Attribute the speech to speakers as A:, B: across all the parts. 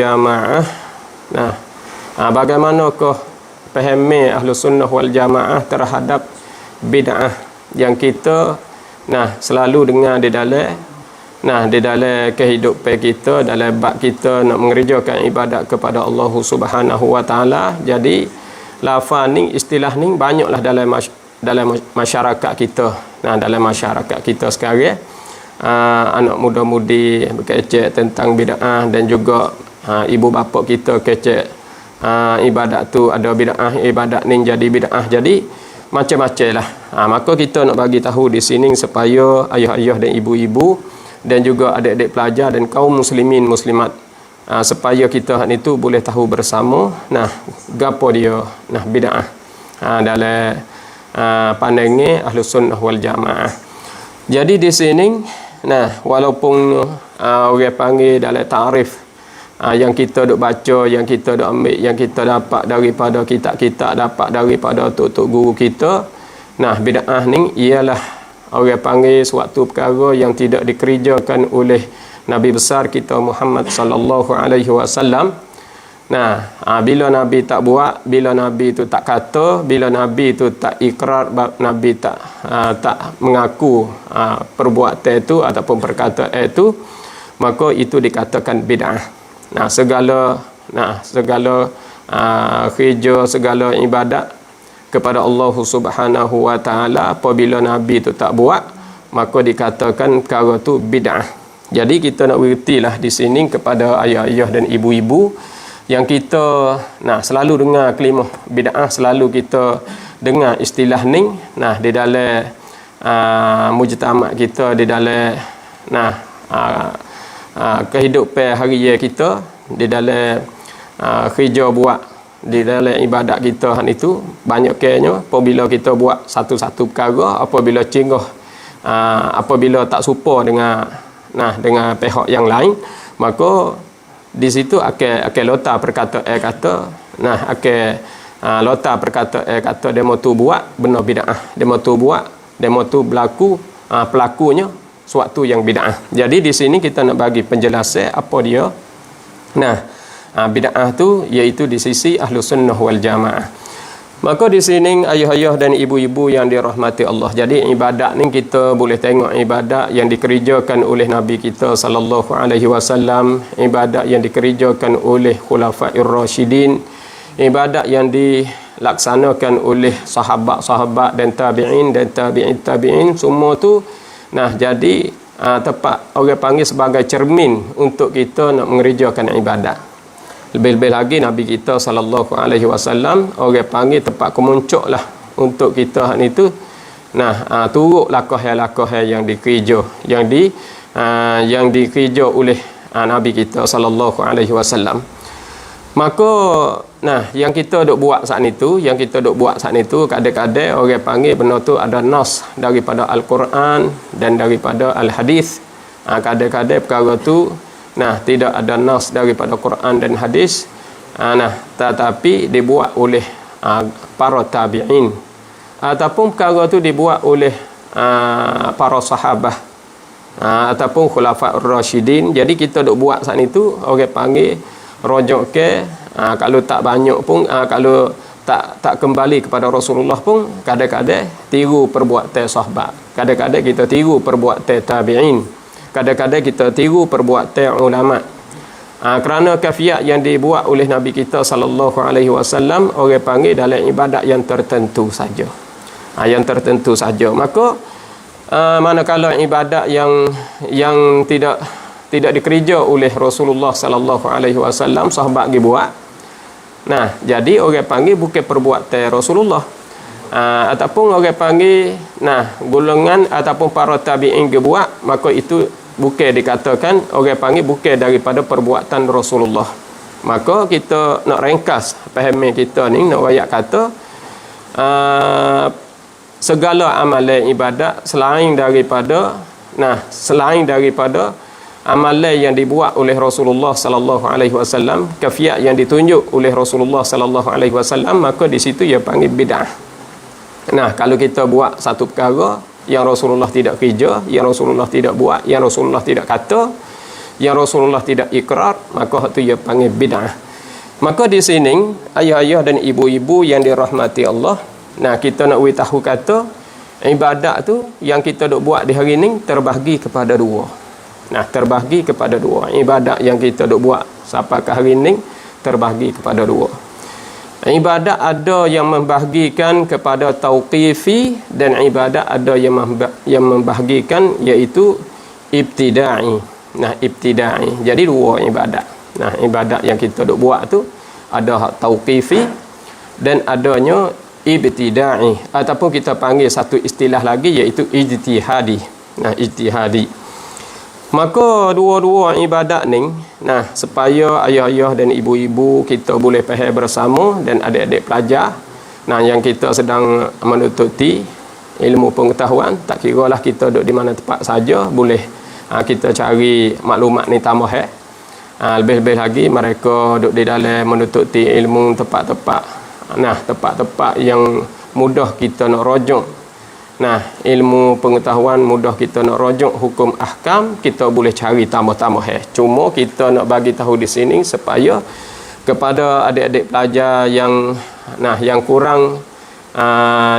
A: Jamaah. Nah, bagaimanakah pahami Ahlus Sunnah wal Jamaah terhadap bid'ah yang kita selalu dengar di dalam kehidupan kita, dalam bab kita nak mengerjakan ibadat kepada Allah Subhanahu wa taala. Jadi lafaz ni, istilah ni banyaklah dalam masyarakat kita. Dalam masyarakat kita sekarang anak muda-mudi berkecek tentang bid'ah, dan juga ibu bapa kita kecek ibadat tu ada bid'ah, ibadat ni jadi bid'ah, jadi macam-macam lah. Maka kita nak bagi tahu di sini supaya ayah-ayah dan ibu-ibu dan juga adik-adik pelajar dan kaum muslimin muslimat supaya kita itu boleh tahu bersama gapo dia bid'ah dalam pandangan Ahlus Sunnah wal Jamaah. Jadi di sini walaupun orang panggil dalam takrif yang kita duk baca, yang kita duk ambil, yang kita dapat daripada kitab-kitab, dapat daripada tok-tok guru kita, bid'ah ni ialah orang panggil suatu perkara yang tidak dikerjakan oleh Nabi besar kita Muhammad sallallahu alaihi wasallam. Bila Nabi tak buat, bila Nabi tu tak kata, bila Nabi tu tak ikrar, Nabi tak mengaku perbuatan itu ataupun perkataan itu, maka itu dikatakan bid'ah. Segala kerja, segala ibadat kepada Allah Subhanahu wa taala apabila Nabi itu tak buat, maka dikatakan perkara tu bid'ah. Jadi kita nak beritilah di sini kepada ayah-ayah dan ibu-ibu yang kita selalu dengar kalimah bid'ah, selalu kita dengar istilah ni di dalam mujtama kita, di dalam kehidupan harian kita, di dalam kerja buat, di dalam ibadat kita itu banyak kenya apabila kita buat satu-satu perkara, apabila cinggah, apabila tak serupa dengan pihak yang lain, maka di situ akan lota perkataan kata akan lota perkataan kata demo tu buat benar bid'ah, demo tu buat, demo tu berlaku pelakunya suatu yang bid'ah. Jadi di sini kita nak bagi penjelasan apa dia bid'ah tu, iaitu di sisi Ahlus Sunnah wal Jamaah. Maka di sini ayah-ayah dan ibu-ibu yang dirahmati Allah, jadi ibadat ni kita boleh tengok ibadat yang dikerjakan oleh Nabi kita sallallahu alaihi wasallam, ibadat yang dikerjakan oleh Khulafair Rasyidin, ibadat yang dilaksanakan oleh sahabat-sahabat dan tabi'in dan tabi'in, semua tu jadi tepat orang panggil sebagai cermin untuk kita nak mengerjakan ibadat. Lebih-lebih lagi Nabi kita sallallahu alaihi wasallam orang panggil tempat kemuncak lah untuk kita itu turut lakah yang dikerja, yang dikerja oleh Nabi kita sallallahu alaihi wasallam. Maka yang kita duk buat saat itu, kadang-kadang orang panggil benda tu ada nas daripada Al-Quran dan daripada Al-Hadis. Kadang-kadang perkara tu tidak ada nas daripada Quran dan hadis, tetapi dibuat oleh para tabi'in, ataupun perkara tu dibuat oleh para sahabat ataupun Khulafaur Rasyidin. Jadi kita duk buat saat itu orang panggil rojok ke, kalau tak banyak pun, kalau tak kembali kepada Rasulullah pun, kadang-kadang tiru perbuatan sahabat, kadang-kadang kita tiru perbuatan tabi'in, kadang-kadang kita tiru perbuatan ulama. Kerana kafiat yang dibuat oleh Nabi kita sallallahu alaihi wasallam orang panggil dalam ibadat yang tertentu saja. Yang tertentu saja. Maka manakala ibadat yang tidak dikerja oleh Rasulullah sallallahu alaihi wasallam, sahabat pergi buat. Jadi orang panggil bukan perbuatan Rasulullah. Ataupun orang panggil golongan ataupun para tabi'in pergi buat, maka itu bukan dikatakan, orang panggil bukan daripada perbuatan Rasulullah. Maka kita nak ringkas fahami kita ni, nak wayak kata segala amalan ibadat selain daripada amalan yang dibuat oleh Rasulullah sallallahu alaihi wasallam, kafiat yang ditunjuk oleh Rasulullah sallallahu alaihi wasallam, maka di situ ia panggil bid'ah. Kalau kita buat satu perkara yang Rasulullah tidak kerja, yang Rasulullah tidak buat, yang Rasulullah tidak kata, yang Rasulullah tidak ikrar, maka itu ia panggil bid'ah. Maka di sini ayah-ayah dan ibu-ibu yang dirahmati Allah, nah kita nak tahu kata ibadat tu yang kita dok buat di hari ni terbahagi kepada dua. Nah, terbahagi kepada dua. Ibadat yang kita dok buat sampai ke hari ni terbahagi kepada dua. Ibadat ada yang membahagikan kepada tauqifi dan ibadat ada yang membahagikan iaitu ibtida'i. Nah, ibtida'i. Jadi dua ibadat. Nah, ibadat yang kita dok buat tu ada tauqifi dan adanya ibtida'i, ataupun kita panggil satu istilah lagi iaitu ijtihadi. Nah, ijtihadi. Maka dua-dua ibadat ni, nah, supaya ayah-ayah dan ibu-ibu kita boleh faham bersama dan adik-adik pelajar, nah, yang kita sedang menututi ilmu pengetahuan, tak kira lah kita duduk di mana tempat saja, boleh kita cari maklumat ni tambah. Lebih-lebih lagi mereka duduk di dalam menututi ilmu tempat-tempat, nah, tempat-tempat yang mudah kita nak rujuk. Nah, ilmu pengetahuan mudah kita nak rujuk hukum ahkam, kita boleh cari tambah-tambah. Cuma kita nak bagi tahu di sini supaya kepada adik-adik pelajar yang yang kurang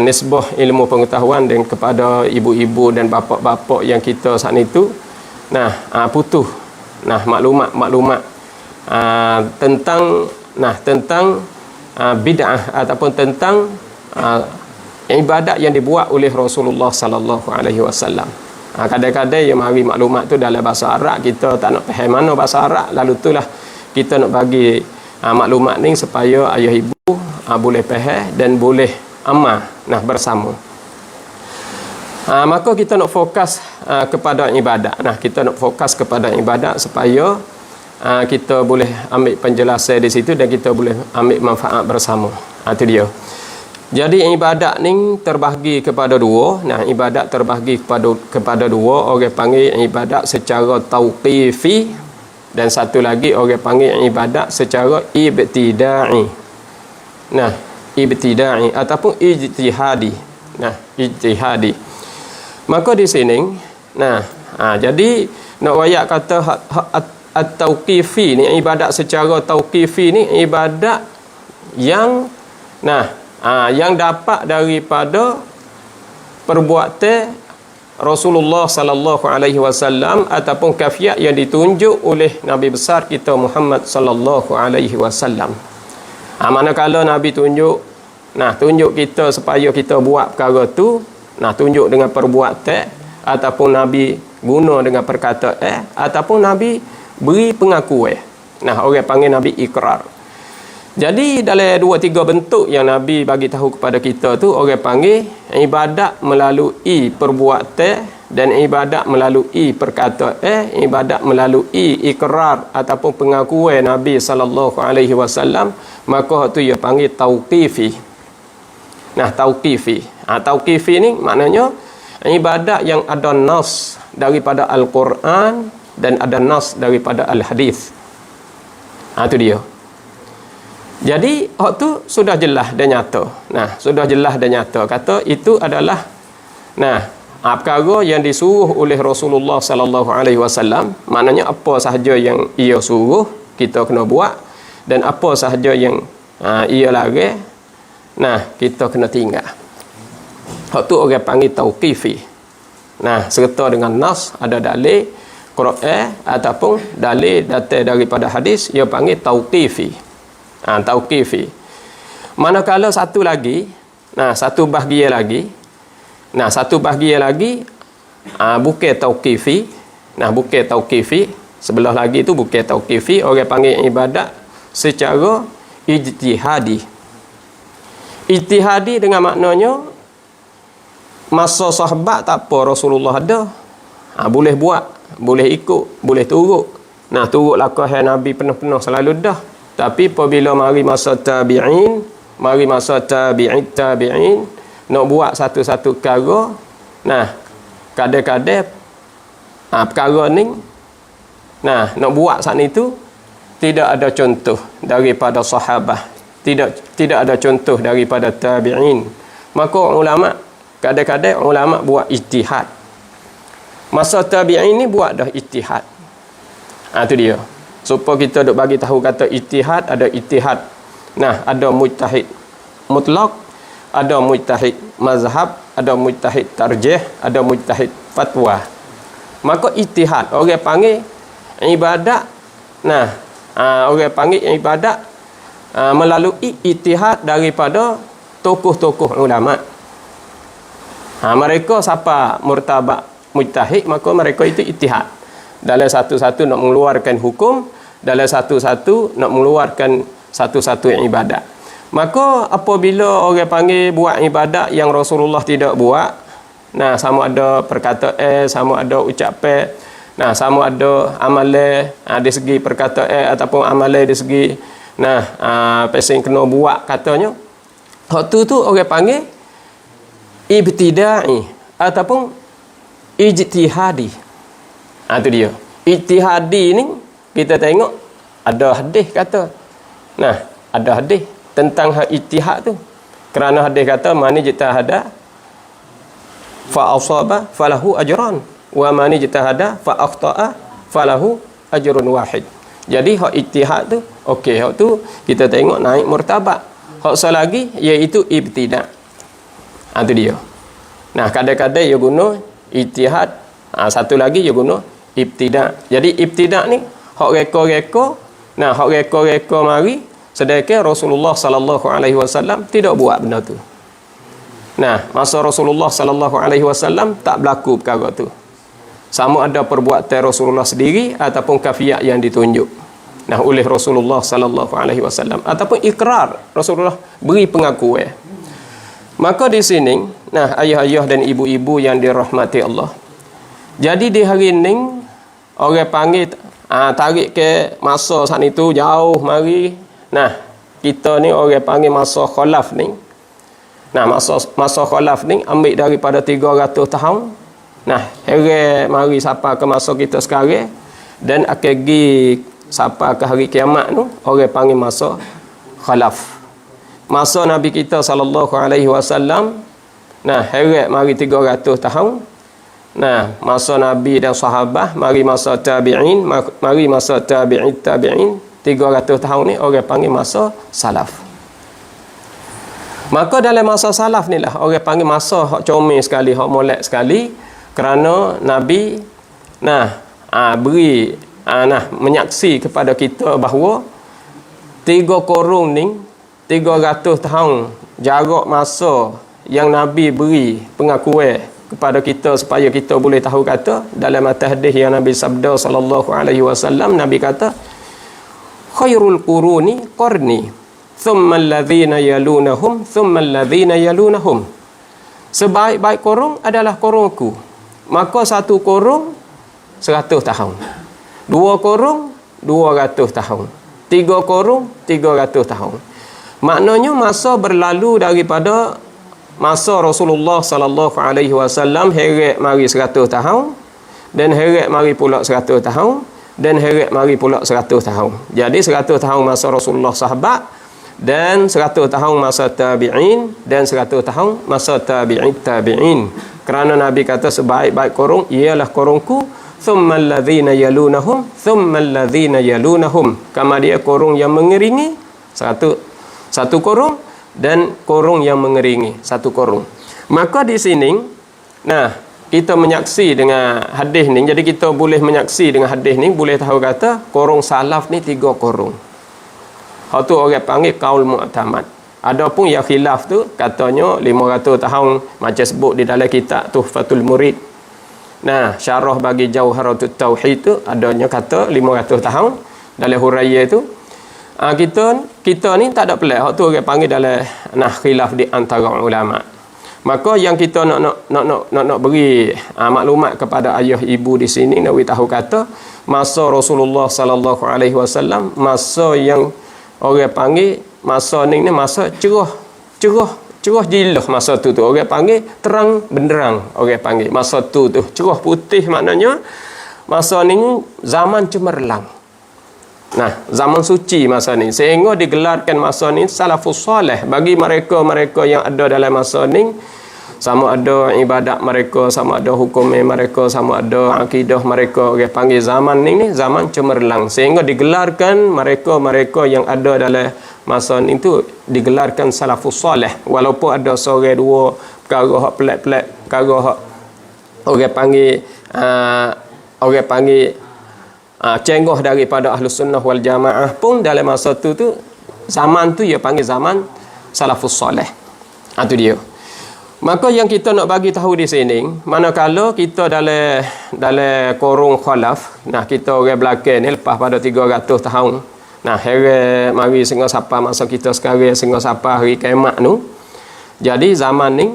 A: nisbah ilmu pengetahuan, dan kepada ibu-ibu dan bapa-bapa yang kita saat itu putus maklumat tentang bid'ah ataupun tentang ibadat yang dibuat oleh Rasulullah sallallahu alaihi wasallam. Kadang-kadang yang mari maklumat tu dalam bahasa Arab, kita tak nak faham mana bahasa Arab, lalu itulah kita nak bagi maklumat ni supaya ayah ibu boleh faham dan boleh amal bersama. Maka kita nak fokus kepada ibadat. Nah, kita nak fokus kepada ibadat supaya kita boleh ambil penjelasan di situ dan kita boleh ambil manfaat bersama. Itu dia. Jadi ibadat ni terbahagi kepada dua. Nah, ibadat terbahagi kepada dua. Orang panggil ibadat secara tauqifi, dan satu lagi orang panggil ibadat secara ibtida'i. Nah, ibtida'i ataupun ijtihadi. Nah, ijtihadi. Maka di sini, jadi nak wayak kata at-tauqifi ni, ibadat secara tauqifi ni ibadat yang yang dapat daripada perbuatan Rasulullah sallallahu alaihi wasallam ataupun kafiat yang ditunjuk oleh Nabi besar kita Muhammad sallallahu alaihi wasallam. Manakala Nabi tunjuk kita supaya kita buat perkara tu, tunjuk dengan perbuatan, ataupun Nabi guna dengan perkataan, ataupun Nabi beri pengakuan. Orang panggil Nabi ikrar. Jadi dalam 2-3 bentuk yang Nabi bagi tahu kepada kita tu, orang panggil ibadat melalui perbuatan dan ibadat melalui perkataan, ibadat melalui ikrar ataupun pengakuan Nabi sallallahu alaihi wasallam, maka tu ia panggil tauqifi. Tauqifi. Tauqifi ni maknanya ibadat yang ada nas daripada Al-Quran dan ada nas daripada Al-Hadis. Itu dia. Jadi hak tu sudah jelas dan nyata. Sudah jelas dan nyata. Kata itu adalah perkara yang disuruh oleh Rasulullah sallallahu alaihi wasallam. Maknanya apa sahaja yang ia suruh kita kena buat, dan apa sahaja yang ia larang kita kena tinggal. Hak tu orang panggil tauqifi. Serta dengan nas, ada dalil Quran ataupun dalil datang daripada hadis, ia panggil tauqifi. Tauqifi. Manakala satu lagi, satu bahagian lagi, bukan tauqifi. Bukan tauqifi. Sebelah lagi tu bukan tauqifi, orang panggil ibadat secara ijtihadi. Ijtihadi dengan maknanya masa sahabat tak apa, Rasulullah ada, boleh buat, boleh ikut, boleh turut. Turut lakah Nabi penuh-penuh selalu dah. Tapi apabila mari masa tabi'in, mari masa tabi'in nak buat satu-satu perkara, kadang-kadang perkara ni nak buat saat itu tidak ada contoh daripada sahabat, tidak ada contoh daripada tabi'in. Maka kadang-kadang ulama buat ijtihad. Masa tabi'in ni buat dah ijtihad. Tu dia. Supaya kita duk bagi tahu kata ijtihad, ada ijtihad. Nah, ada mujtahid mutlak, ada mujtahid mazhab, ada mujtahid tarjih, ada mujtahid fatwa. Maka ijtihad orang panggil ibadat. Nah, orang panggil ibadat melalui ijtihad daripada tokoh-tokoh ulama. Mereka siapa murtabak mujtahid, maka mereka itu ijtihad. Dalam satu-satu nak mengeluarkan hukum, dalam satu-satu nak mengeluarkan satu-satu ibadat. Maka apabila orang panggil buat ibadat yang Rasulullah tidak buat, nah sama ada perkataan, sama ada ucapan, nah sama ada amalan dari segi perkataan ataupun amalan dari segi pasien kena buat katanya. Hak tu orang panggil ibtida'i ataupun ijtihadi. Tu dia. Ijtihadi ni kita tengok ada hadis kata. Nah, ada hadis tentang hak ijtihad tu. Kerana hadis kata man ijtahada fa asaba falahu ajran wa man ijtahada fa akhta'a falahu ajrun wahid. Jadi hak ijtihad tu okey, hak tu kita tengok naik martabat. Hak selagi iaitu ibtida'. Tu dia. Nah, kadang-kadang dia guna ijtihad, satu lagi dia guna ibtida'. Jadi ibtida' ni hak reka-reka, hak reka-reka mari sedangkan Rasulullah sallallahu alaihi wasallam tidak buat benda tu. Nah, masa Rasulullah sallallahu alaihi wasallam tak berlaku perkara tu. Sama ada perbuatan Rasulullah sendiri ataupun kafiat yang ditunjuk. Nah, oleh Rasulullah sallallahu alaihi wasallam ataupun ikrar Rasulullah beri pengakuan. Maka di sini, ayah-ayah dan ibu-ibu yang dirahmati Allah. Jadi di hari ini orang panggil tarik ke masa saat itu jauh mari. Nah, kita ni orang panggil masa khalaf ni. Nah, masa khalaf ni ambil daripada 300 tahun. Nah, heran mari sampai ke masa kita sekarang dan akan pergi sampai ke hari kiamat tu orang panggil masa khalaf. Masa Nabi kita sallallahu alaihi wasallam, heran mari 300 tahun. Nah, masa Nabi dan sahabat, mari masa tabi'in, mari masa tabi'in 300 tahun ni orang panggil masa salaf. Maka dalam masa salaf ni lah orang panggil masa hak comel sekali, hak molek sekali, kerana Nabi beri menyaksi kepada kita bahawa 3 kurun ni 300 tahun jarak masa yang Nabi beri pengakuan kepada kita supaya kita boleh tahu kata dalam hadis yang Nabi sabda sallallahu alaihi wasallam, Nabi kata khairul quruni qarni thumma alladhina yalunahum thumma alladhina yalunahum. Sebaik-baik kurung adalah kurungku, maka satu kurung 100 tahun, 2 kurung 200 tahun, 3 kurung 300 tahun. Maknanya masa berlalu daripada masa Rasulullah sallallahu alaihi wasallam heret mari 100 tahun dan heret mari pula 100 tahun dan heret mari pula 100 tahun. Jadi 100 tahun masa Rasulullah sahabat dan 100 tahun masa tabi'in dan 100 tahun masa tabi'in. Kerana Nabi kata sebaik-baik kurung ialah kurungku, thumma alladhina yalunahum thumma alladhina yalunahum. Kama dia kurung yang mengiringi satu kurung dan kurung yang mengiringi satu kurung. Maka di sini kita menyaksi dengan hadis ni. Jadi kita boleh menyaksi dengan hadis ni, boleh tahu kata kurung salaf ni 3 kurung. Hak tu orang panggil qaul mu'tamad. Adapun yang khilaf tu katanya 500 tahun macam sebut di dalam kitab Tuhfatul Murid. Syarah bagi Jauharatut Tauhid tu adanya kata 500 tahun dalam huraiya tu. Kita ni tak ada pelik. Hak tu orang panggil dalam khilaf di antara ulama. Maka yang kita nak beri maklumat kepada ayah ibu di sini, nak tahu kata masa Rasulullah sallallahu alaihi wasallam, masa yang orang panggil masa ni masa cerah jilah. Masa tu orang panggil terang benderang. Orang panggil masa tu cerah putih, maknanya masa ni zaman cemerlang. Zaman suci masa ni, sehingga digelarkan masa ni salafus salih bagi mereka yang ada dalam masa ni. sama ada ibadat mereka, sama ada hukum mereka, sama ada akidah mereka. Orang panggil zaman ni zaman cemerlang, sehingga digelarkan mereka yang ada dalam masa ni tu digelarkan salafus soleh, walaupun ada seorang dua perkara hak pelik-pelik, perkara hak orang panggil cengoh daripada Ahlus Sunnah wal Jamaah pun dalam masa tu zaman tu dia panggil zaman salafus soleh. Itu dia. Maka yang kita nak bagi tahu di sini, manakala kita dalam korong khalaf, nah kita orang belakang ni lepas pada 300 tahun. Nah, heran mari sehingga sampai masa kita sekarang, sehingga sampai hari kiamat tu. Jadi zaman ni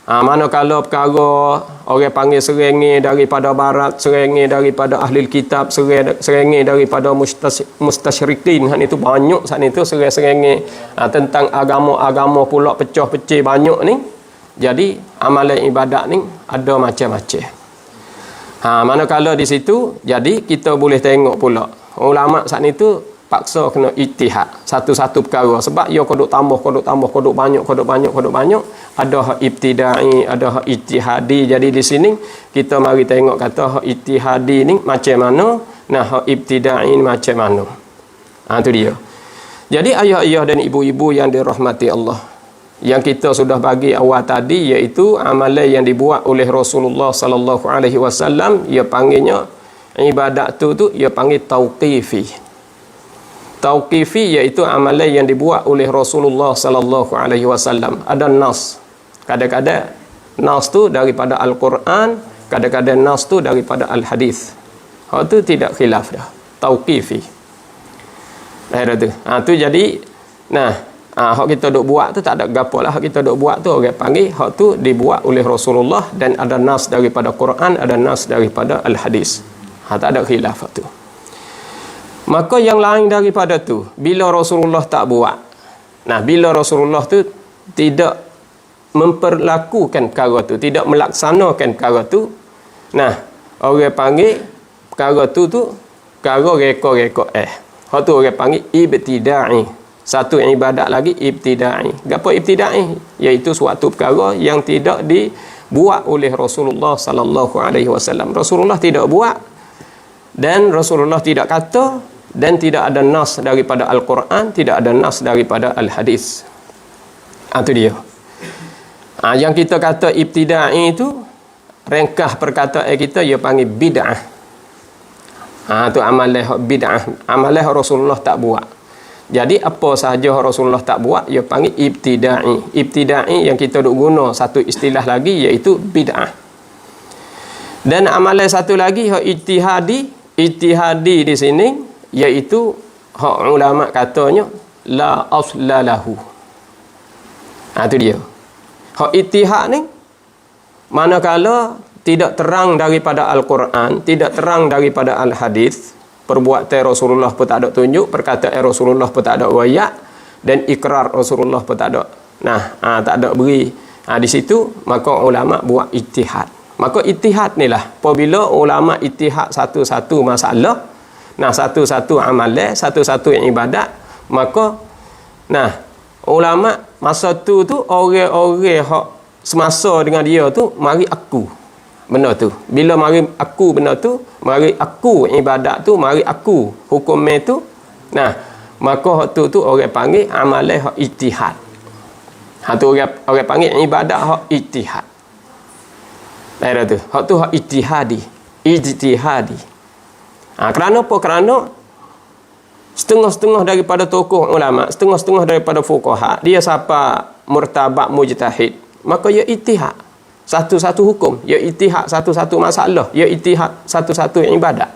A: manakala perkara orang panggil serengi daripada barat, serengi daripada ahli kitab, serengi daripada mustasyrikin, hak itu banyak saat itu serengi tentang agama-agama pula pecah-pecah banyak ni. Jadi amalan ibadat ni ada macam-macam. Manakala di situ, jadi kita boleh tengok pula ulama saat itu paksa kena ijtihad satu-satu perkara, sebab ia kodok tambah kodok banyak, ada hak ibtidai, ada hak ijtihadi. Jadi di sini kita mari tengok kata hak ijtihadi ni macam mana, nah hak ibtidai ni macam mana. Itu dia. Jadi ayah-ayah dan ibu-ibu yang dirahmati Allah, yang kita sudah bagi awal tadi, iaitu amalan yang dibuat oleh Rasulullah sallallahu alaihi wasallam, ia panggilnya ibadat tu ia panggil tauqifi. Tauqifi iaitu amalan yang dibuat oleh Rasulullah sallallahu alaihi wasallam. Ada nas. Kadang-kadang nas tu daripada Al-Quran, kadang-kadang nas tu daripada Al-Hadis. Hak tu tidak khilaf dah. Tauqifi. Tu jadi hak kita duk buat tu tak ada gapo lah. Hak kita duk buat tu orang panggil hak tu dibuat oleh Rasulullah, dan ada nas daripada Quran, ada nas daripada Al-Hadis. Tak ada khilaf tu. Maka yang lain daripada tu, bila Rasulullah tak buat, bila Rasulullah tu tidak memperlakukan perkara tu, tidak melaksanakan perkara tu, orang panggil perkara tu perkara reka-reka hak tu orang panggil ibtidai. Satu ibadat lagi ibtidai. Gapo ibtidai? Iaitu suatu perkara yang tidak dibuat oleh Rasulullah sallallahu alaihi wasallam. Rasulullah tidak buat, dan Rasulullah tidak kata, dan tidak ada nas daripada Al-Quran, tidak ada nas daripada Al-Hadis. Itu dia. Yang kita kata ibtidai itu, ringkas perkataan kita, ia panggil bid'ah. Itu amalan bid'ah. Amalan Rasulullah tak buat. Jadi apa sahaja Rasulullah tak buat, ia panggil ibtidai. Ibtidai yang kita duk guna satu istilah lagi, iaitu bid'ah. Dan amalan satu lagi hak ijtihadi. Ijtihadi di sini iaitu hak ulama katanya la asla lahu. Itu dia. Hak ijtihad ni manakala tidak terang daripada Al-Quran, tidak terang daripada Al-Hadis, perbuatan Rasulullah pun tak ada tunjuk, perkataan Rasulullah pun tak ada riwayat, dan ikrar Rasulullah pun tak ada. Tak ada beri di situ, maka ulama buat ijtihad. Maka ijtihad ni lah, apabila ulama ijtihad satu-satu masalah, satu-satu amalan, satu-satu ibadat, maka ulama masa tu orang-orang hak semasa dengan dia tu mari aku benda tu. Bila mari aku benda tu, mari aku ibadat tu, mari aku hukum tu, maka hak tu orang panggil amalan hak ijtihad. Tu orang panggil ibadat hak ijtihad. Tu hak tu hak ijtihadi. Kerana apa? Kerana setengah-setengah daripada tokoh ulama, setengah-setengah daripada fuqaha, dia siapa murtabak mujtahid, maka ia ijtihad satu-satu hukum, ia ijtihad satu-satu masalah, ia ijtihad satu-satu ibadat.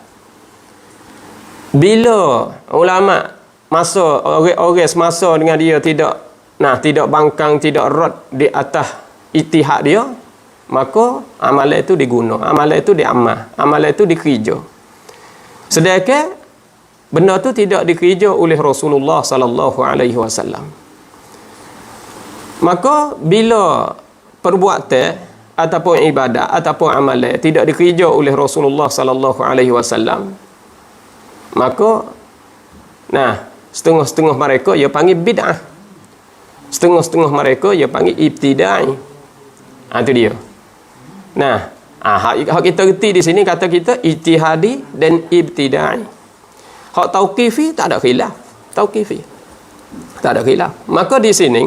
A: Bila ulama masa orang semasa dengan dia tidak bangkang, tidak rad di atas ijtihad dia, maka amalan itu diguna, amalan itu diamal, amalan itu dikerja. Sedangkan benda tu tidak dikerja oleh Rasulullah sallallahu alaihi wasallam. Maka bila perbuatan ataupun ibadat ataupun amalan tidak dikerja oleh Rasulullah sallallahu alaihi wasallam, maka setengah-setengah mereka ia panggil bid'ah, setengah-setengah mereka ia panggil ibtidai. Itu dia. Nah, hak kita reti di sini kata kita ijtihadi dan ibtida'i. Hak tauqifi tak ada khilaf. Tauqifi tak ada khilaf. Maka di sini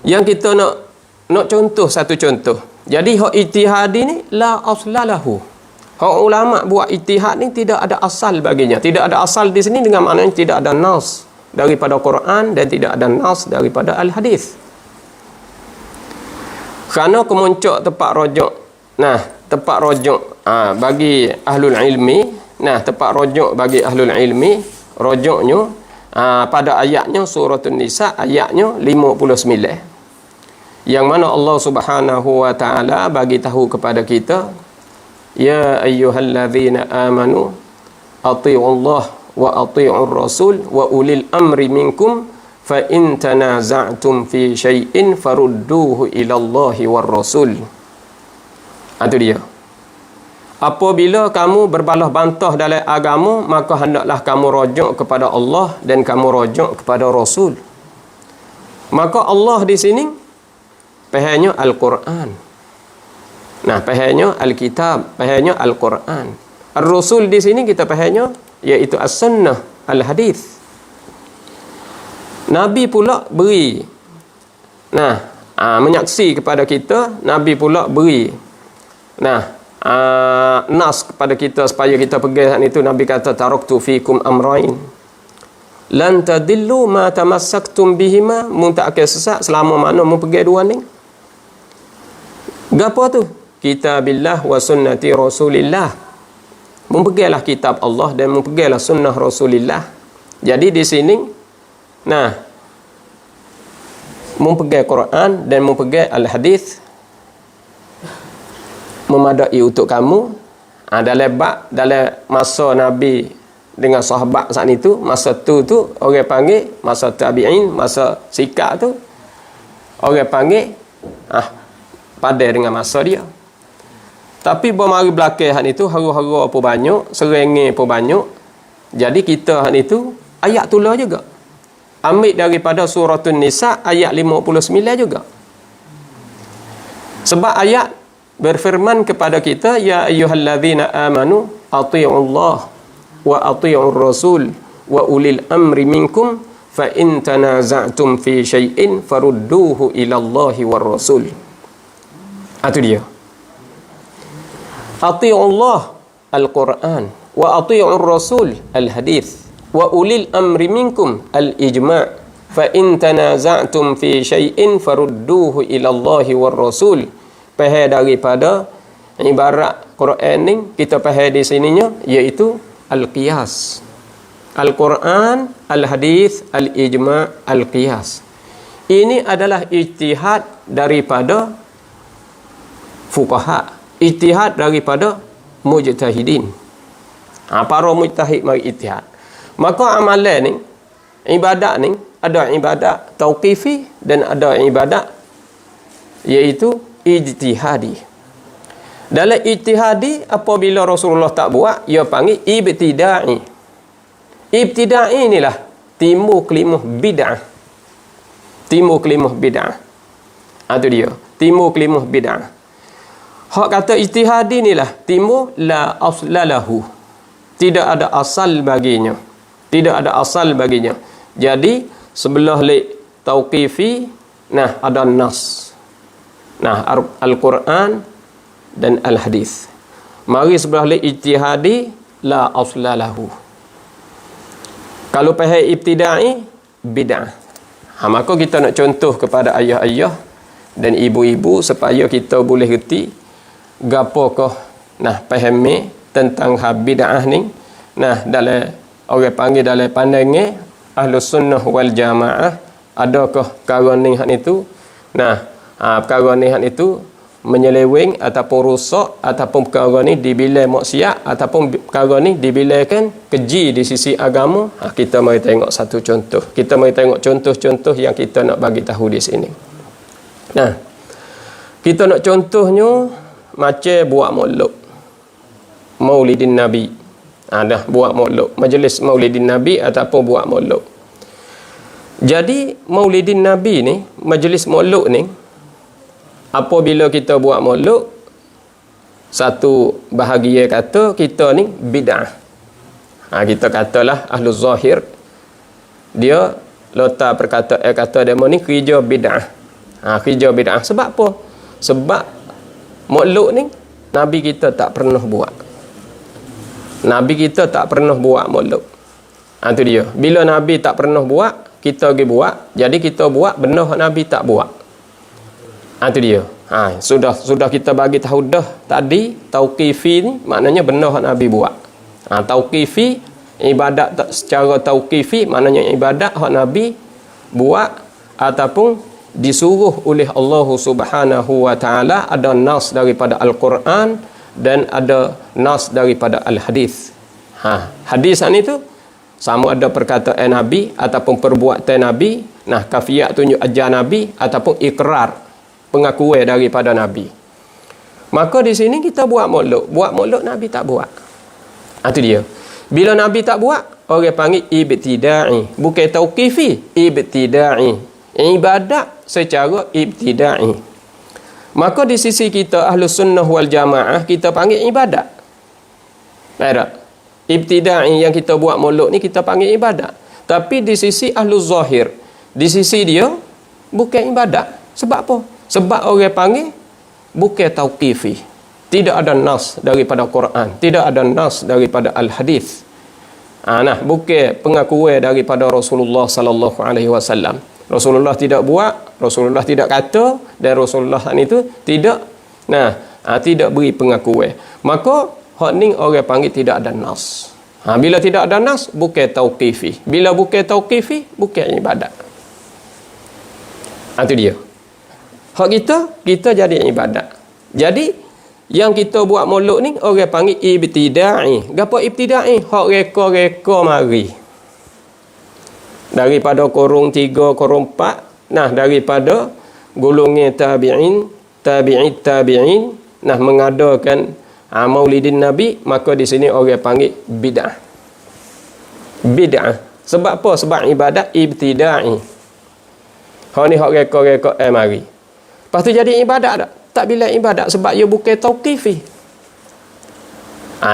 A: yang kita nak contoh satu contoh. Jadi hak ijtihadi ni la aslalahu. Hak ulama buat ijtihad ni tidak ada asal baginya. Tidak ada asal di sini dengan maknanya tidak ada nas daripada Quran dan tidak ada nas daripada al-hadis. Kerana kemuncak tempat rujuk. Nah, tempat rujuk bagi ahlul ilmi. Nah, tempat rujuk bagi ahlul ilmi, rujuknya pada ayatnya surah An-Nisa ayatnya 59. Yang mana Allah Subhanahu wa taala bagi tahu kepada kita, ya ayyuhallazina amanu athi'ullah wa athi'ur rasul wa ulil amri minkum fa in tanaza'tum fi syai'in farudduhu ila Allahi war rasul. Itu dia. Apabila kamu berbalah bantah dalam agama, maka hendaklah kamu rujuk kepada Allah dan kamu rujuk kepada Rasul. Maka Allah di sini pahamnya Al-Quran. Nah, pahamnya Al-Kitab, pahamnya Al-Quran. Ar-Rasul di sini kita pahamnya iaitu As-Sunnah, Al-Hadis. Nabi pula beri. Nah, menyaksi kepada kita, Nabi pula beri. Nah, nas kepada kita supaya kita pegang itu. Nabi kata taraktu fikum amrain lan tadillu ma tamassaktum bihima, mun tak akan sesat selama mana mun pegang dua ni. Gapo tu? Kitabillah wa sunnati Rasulillah. Mun peganglah kitab Allah dan mun peganglah sunnah Rasulillah. Jadi di sini nah, mun pegang Quran dan mun pegang al-hadis memadai untuk kamu. Dalam masa Nabi dengan sahabat saat itu, masa tu orang panggil masa tabi'in, masa sikap tu orang panggil padai dengan masa dia. Tapi bermari belakang hak itu hara-hara apa banyak, serengai apa banyak. Jadi kita hak itu ayat tulah juga. Ambil daripada surah An-Nisa ayat 59 juga. Sebab ayat berfirman kepada kita, ya ayyuhallazina amanu athi'ullah wa athi'ur rasul wa ulil amri minkum fa in tanaza'tum fi syai'in farudduhu ila Allahi war rasul. Itu dia. Athi'ullah al-Quran wa athi'ur rasul al-hadis wa ulil amri minkum al-ijma' fa in tanaza'tum fi syai'in farudduhu ila Allahi war rasul. Faham daripada ibarat Quran ni kita faham di sininya iaitu al-qiyas. Al-Quran, al-hadis, al-ijma', al-qiyas. Ini adalah ijtihad daripada fuqaha, ijtihad daripada mujtahidin. Para mujtahid mari ijtihad. Maka amalan ni, ibadat ni ada ibadat tauqifi dan ada ibadat iaitu ijtihadi. Dalam ijtihadi apabila Rasulullah tak buat, ia panggil ibtida'i. Ibtida'i inilah timbul kelimah bid'ah. Timbul kelimah bid'ah. Itu dia. Timbul kelimah bid'ah. Hak kata ijtihadi inilah timbul la aslalahu. Tidak ada asal baginya. Tidak ada asal baginya. Jadi sebelah lek tauqifi, nah ada nas. Nah, Al-Quran dan Al-Hadis. Mari sebelah lagi ijtihadi la aslalahu. Kalau faham ibtida'i bid'ah. Maka kita nak contoh kepada ayah-ayah dan ibu-ibu supaya kita boleh reti gapokah fahami tentang bid'ah ni. Nah, dalam orang panggil dalam pandangan Ahlus Sunnah wal Jamaah, adakah perkara ni hak itu? Nah, perkara ni hak itu menyeleweng ataupun rosak ataupun perkara ni dibilai maksiat ataupun perkara ni dibilaikan keji di sisi agama. Kita mari tengok satu contoh. Kita mari tengok contoh-contoh yang kita nak bagi tahu di sini. Nah, kita nak contohnya macam buat maulud Maulidin Nabi. Dah buat maulud, majlis Maulidin Nabi ataupun buat maulud. Jadi Maulidin Nabi ni, majlis maulud ni, apabila kita buat maulud, satu bahagia kata kita ni bid'ah. Kita katalah ahlu zahir, dia letak perkataan kata demo ni kerja bid'ah. Kerja bid'ah sebab apa? Sebab maulud ni Nabi kita tak pernah buat. Nabi kita tak pernah buat maulud. Itu dia. Bila Nabi tak pernah buat, kita pergi buat, jadi kita buat benda Nabi tak buat. Itu dia. Sudah kita bagi tahu dah tadi, tauqifi ni maknanya benda Nabi buat. Tauqifi, ibadat secara tauqifi maknanya ibadat hak Nabi buat ataupun disuruh oleh Allah Subhanahu wa taala, ada nas daripada Al-Quran dan ada nas daripada Al-Hadis. Hadis ni tu sama ada perkataan Nabi ataupun perbuatan Nabi, kafiyat tunjuk ajar Nabi ataupun ikrar, pengakuan daripada Nabi. Maka di sini kita buat maulud. Buat maulud Nabi tak buat. Itu dia. Bila Nabi tak buat, orang panggil ibtida'i. Bukan tauqifi, ibtida'i. Ibadat secara ibtida'i. Maka di sisi kita Ahlus Sunnah wal Jamaah, kita panggil ibadat. Tak? Ibtida'i yang kita buat maulud ni kita panggil ibadat. Tapi di sisi Ahlus Zahir, di sisi dia bukan ibadat. Sebab apa? Sebab orang panggil bukan tauqifi. Tidak ada nas daripada Quran, tidak ada nas daripada Al-Hadis. Bukan pengakuan daripada Rasulullah sallallahu alaihi wasallam. Rasulullah tidak buat, Rasulullah tidak kata, dan Rasulullah itu tidak tidak beri pengakuan. Maka hak ni orang panggil tidak ada nas. Bila tidak ada nas, bukan tauqifi. Bila bukan tauqifi, bukan ibadat. Itu dia. Hak kita jadi ibadat. Jadi yang kita buat maulud ni orang panggil ibtida'i. Gapo ibtida'i? Hak reka-reka mari. Daripada kurung 3, kurung 4, daripada golongan tabi'in, mengadakan maulidin Nabi, maka di sini orang panggil bid'ah. Bid'ah. Sebab apa? Sebab ibadat ibtida'i. Hak ni hak reka-reka mari. Lepas tu jadi ibadat tak? Tak bila ibadat sebab ia bukan tauqifi.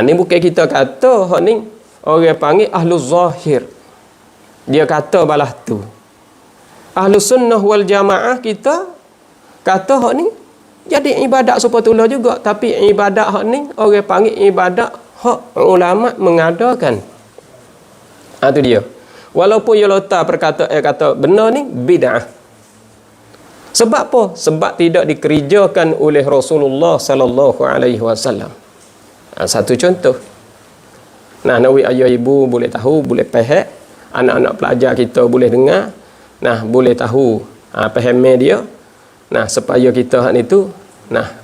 A: Ni bukan kita kata hak ni orang panggil Ahlus Zahir. Dia kata balah tu. Ahlus Sunnah wal Jamaah kita kata hak ni jadi ibadat sepatutnya juga, tapi ibadat hak ni orang panggil ibadat hak ulama mengadakan. Itu dia. Walaupun ia letak perkataan kata benda ni bid'ah. Sebab apa? Sebab tidak dikerjakan oleh Rasulullah sallallahu alaihi wasallam. Satu contoh. Nawi ayah ibu boleh tahu, boleh faham, anak-anak pelajar kita boleh dengar, boleh tahu faham dia. Supaya kita hak itu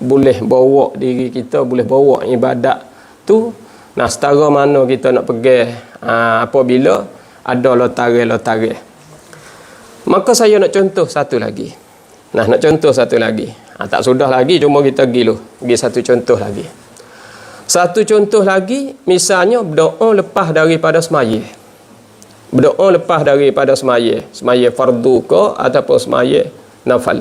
A: boleh bawa diri kita, boleh bawa ibadat tu setara mana kita nak pegang apabila ada lotare-lotare. Maka saya nak contoh satu lagi. Nak contoh satu lagi. Tak sudah lagi, cuma kita pergi satu contoh lagi. Satu contoh lagi, misalnya berdoa lepas daripada semaya. Berdoa lepas daripada semaya. Semaya fardu ke ataupun semaya nafal.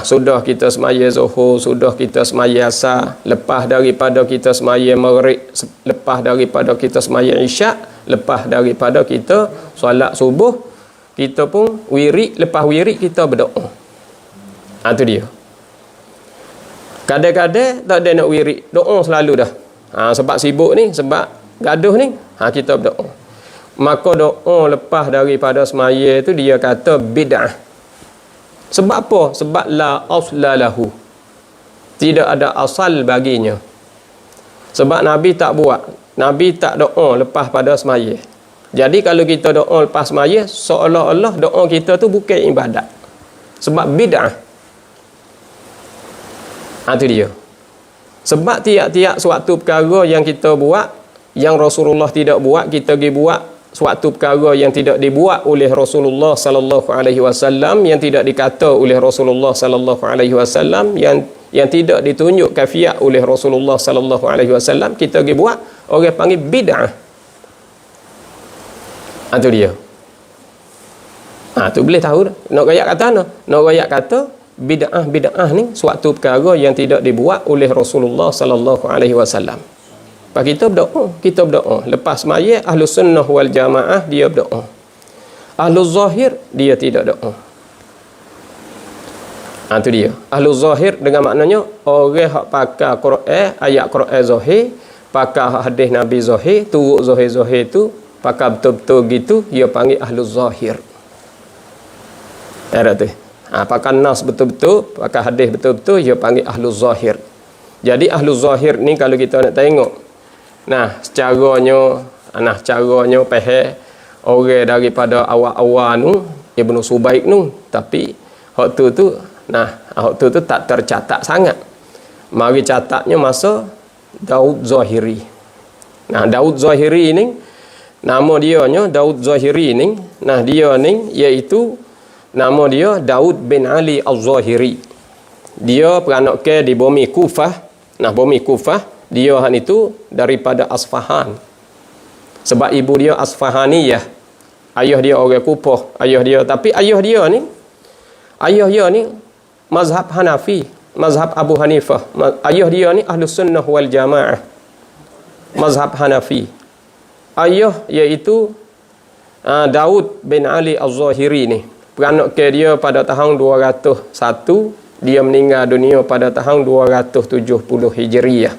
A: Sudah kita semaya zuhur, sudah kita semaya asar, lepas daripada kita semaya maghrib, lepas daripada kita semaya isyak, lepas daripada kita solat subuh, kita pun wirid, lepas wirid kita berdoa. Itu dia. Kadang-kadang tak ada nak wirid, doa selalu dah. Sebab sibuk ni, sebab gaduh ni, kita berdoa. Maka doa lepas daripada semaya tu dia kata bid'ah. Sebab apa? Sebab la asla lahu. Tidak ada asal baginya. Sebab Nabi tak buat. Nabi tak doa lepas pada semaya. Jadi kalau kita doa lepas semaya, seolah-olah doa kita tu bukan ibadat. Sebab bid'ah. Itu dia. Sebab tiap-tiap suatu perkara yang kita buat, yang Rasulullah tidak buat, kita pergi buat suatu perkara yang tidak dibuat oleh Rasulullah sallallahu alaihi wasallam, yang tidak dikata oleh Rasulullah sallallahu alaihi wasallam, yang tidak ditunjuk kafiat oleh Rasulullah sallallahu alaihi wasallam, kita pergi buat, orang panggil bid'ah. Itu dia. Tu boleh tahu dah. Nak royak kata mana? Nak royak kata bid'ah ni suatu perkara yang tidak dibuat oleh Rasulullah sallallahu alaihi wasallam. Pak kita berdoa, lepas sembahyang Ahlus Sunnah wal Jamaah dia berdoa. Ahlul Zahir dia tidak doa. Itu dia. Ahlul Zahir dengan maknanya orang hak pakai Quran, ayat Quran zahir, pakai hadis Nabi zahir, turut zahir tu, pakai betul-betul gitu, dia panggil Ahlul Zahir. Ada tu. Pakai nas betul-betul, pakai hadis betul-betul, dia panggil Ahlul Zahir. Jadi Ahlul Zahir ni kalau kita nak tengok, caranya faham orang daripada awal-awal nu Ibnu Subaik nu, tapi hak tu tak tercatat sangat. Mari catatnya masa Daud Zahiri. Daud Zahiri ni nama dia Daud Zahiri ni, dia ni iaitu nama dia Daud bin Ali Al-Zahiri. Dia beranak ke di bumi Kufah. Bumi Kufah dia itu daripada Asfahan. Sebab ibu dia Asfahaniyah. Ayah dia orang Kufah, tapi ayah dia ni mazhab Hanafi, mazhab Abu Hanifah. Ayah dia ni Ahlus Sunnah wal Jamaah, mazhab Hanafi. Ayah iaitu Daud bin Ali Al-Zahiri ni. Beranak ke dia pada tahun 201, dia meninggal dunia pada tahun 270 Hijriah.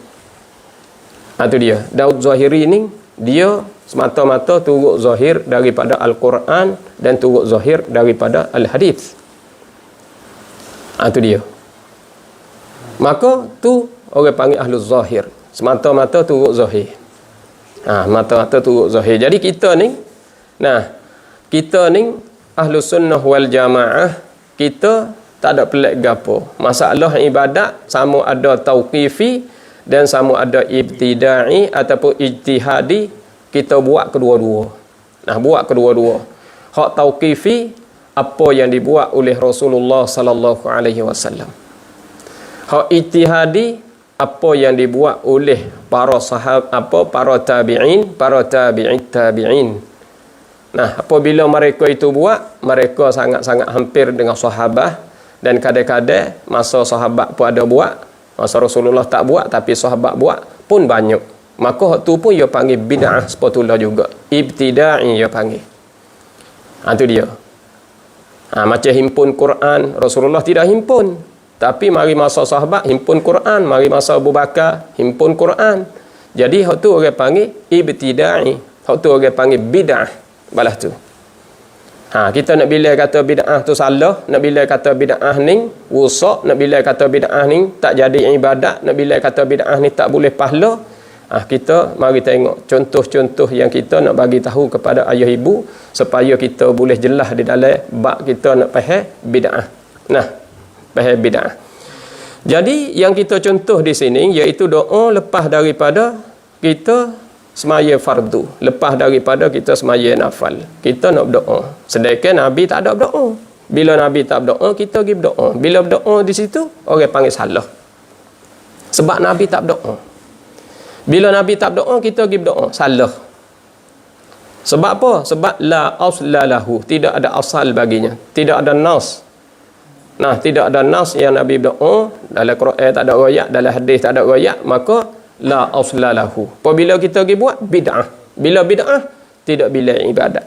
A: Itu dia. Daud Zahiri ni dia semata-mata turut zahir daripada Al-Quran dan turut zahir daripada Al-Hadis. Itu dia. Maka tu orang panggil Ahlul Zahir. Semata-mata turut zahir. Mata-mata turut zahir. Jadi kita ni Ahlus Sunnah wal Jamaah, kita tak ada pelik gapo. Masalah ibadat sama ada tauqifi dan sama ada ibtida'i ataupun ijtihadi, kita buat kedua-dua. Buat kedua-dua. Hak tauqifi apa yang dibuat oleh Rasulullah sallallahu alaihi wasallam. Hak ijtihadi apa yang dibuat oleh para sahabat, para tabi'in, para tabi'it tabi'in. Apabila mereka itu buat, mereka sangat-sangat hampir dengan sahabat, dan kadang-kadang masa sahabat pun ada buat, masa Rasulullah tak buat tapi sahabat buat pun banyak. Maka hak tu pun dia panggil bid'ah sepatutnya juga. Ibtida'i dia panggil. Itu dia. Macam himpun Quran, Rasulullah tidak himpun. Tapi mari masa sahabat himpun Quran, mari masa Abu Bakar himpun Quran. Jadi hak tu orang panggil ibtida'i. Hak tu orang panggil bid'ah. Balas tu. Kita nak bila kata bid'ah tu salah, nak bila kata bid'ah ni rusak, nak bila kata bid'ah ni tak jadi ibadat, nak bila kata bid'ah ni tak boleh pahala. Kita mari tengok contoh-contoh yang kita nak bagi tahu kepada ayah ibu supaya kita boleh jelas di dalam bab kita nak faham bid'ah. Faham bid'ah. Jadi yang kita contoh di sini iaitu doa lepas daripada kita semaya fardu, lepas daripada kita semaya nafal, kita nak berdoa. Sedangkan Nabi tak ada berdoa. Bila Nabi tak berdoa, kita pergi berdoa. Bila berdoa di situ, orang panggil salah. Sebab Nabi tak berdoa. Bila Nabi tak berdoa, kita pergi berdoa. Salah. Sebab apa? Sebab la asla lahu, tidak ada asal baginya. Tidak ada nas. Tidak ada nas yang Nabi berdoa. Dalam Quran tak ada riwayat, dalam hadis tak ada riwayat, maka la asla lahu. Apabila kita pergi buat bid'ah. Bila bid'ah, tidak bila ibadat.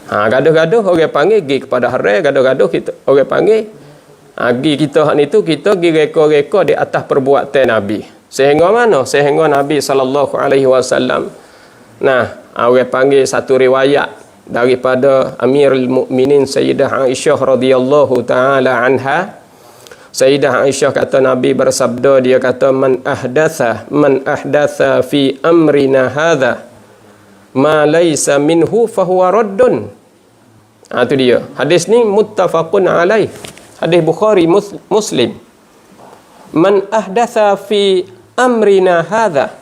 A: Gaduh-gaduh orang panggil pergi kepada haram, gaduh-gaduh kita orang panggil pergi kita hak ni tu, kita pergi reka-reka di atas perbuatan Nabi. Sehingga mana? Sehingga Nabi sallallahu alaihi wasallam orang panggil satu riwayat daripada Amirul Mukminin Sayyidah Aisyah radhiyallahu taala anha. Sayyidah Aisyah kata Nabi bersabda, dia kata man ahdatha fi amrina hadha ma laysa minhu fahuwa raddun. Itu dia. Hadis ni muttafaqun alaih. Hadis Bukhari Muslim. Man ahdatha fi amrina hadha.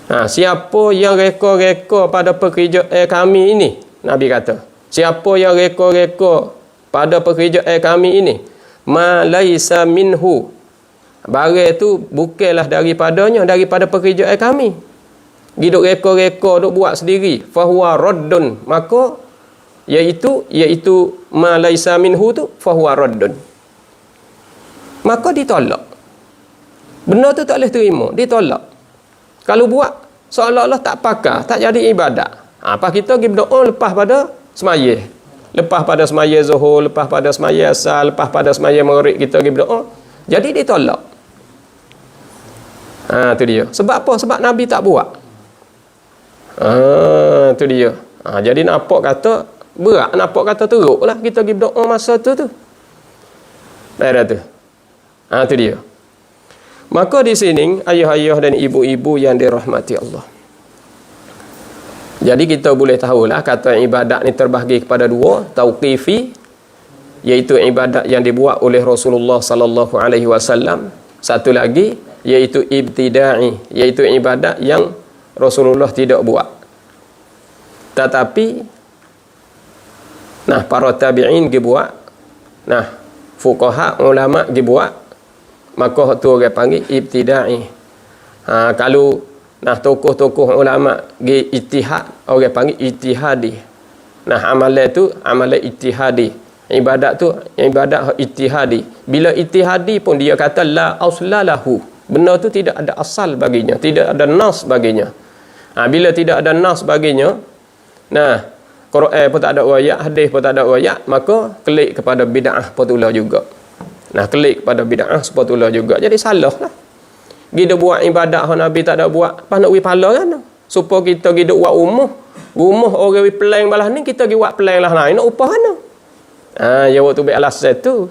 A: Siapa yang reka-reka pada pekerjaan kami ini, Nabi kata. Siapa yang reka-reka pada pekerjaan kami ini, ma laisa minhu, barang tu bukanlah daripadanya, daripada pekerjaan kami. Hidup reka-reka duk buat sendiri, fahuwa raddun, maka iaitu ma laisa minhu tu fahuwa raddun. Maka ditolak. Benda tu tak boleh terima, ditolak. Kalau buat seolah-olah tak pakar, tak jadi ibadat. Apa kita pergi berdoa lepas pada semaya. Lepas pada semaya zuhur, lepas pada semaya asar, lepas pada semaya maghrib kita pergi berdoa. Jadi ditolak. Tu dia. Sebab apa? Sebab Nabi tak buat. Tu dia. Jadi nampak kata berat, nampak kata teruk lah kita pergi berdoa masa tu. Dah tu. Tu dia. Maka di sini ayah-ayah dan ibu-ibu yang dirahmati Allah. Jadi kita boleh tahulah kata ibadat ni terbahagi kepada dua, tauqifi iaitu ibadat yang dibuat oleh Rasulullah sallallahu alaihi wasallam. Satu lagi iaitu ibtida'i, iaitu ibadat yang Rasulullah tidak buat. Tetapi para tabi'in dia buat. Fuqaha ulama dia buat. Maka tu orang panggil ibtida'i. Kalau tokoh-tokoh ulama dia ijtihad, orang panggil ijtihadi. Amalan tu amalan ijtihadi. Ibadat tu ibadat ijtihadi. Bila ijtihadi pun dia kata la aslalahu. Benda tu tidak ada asal baginya, tidak ada nas baginya. Bila tidak ada nas baginya, Quran pun tak ada ayat, hadis pun tak ada ayat, maka klik kepada bid'ah pula juga. Klik kepada bid'ah sepatutnya juga. Jadi salah lah. Kita buat ibadat Nabi tak ada buat, pas nak wi pahala kan. Supaya kita kita buat rumah orang wi pelang balah ni, kita pergi buat pelang lah lain nak upah mana? Ya waktu be alasan tu.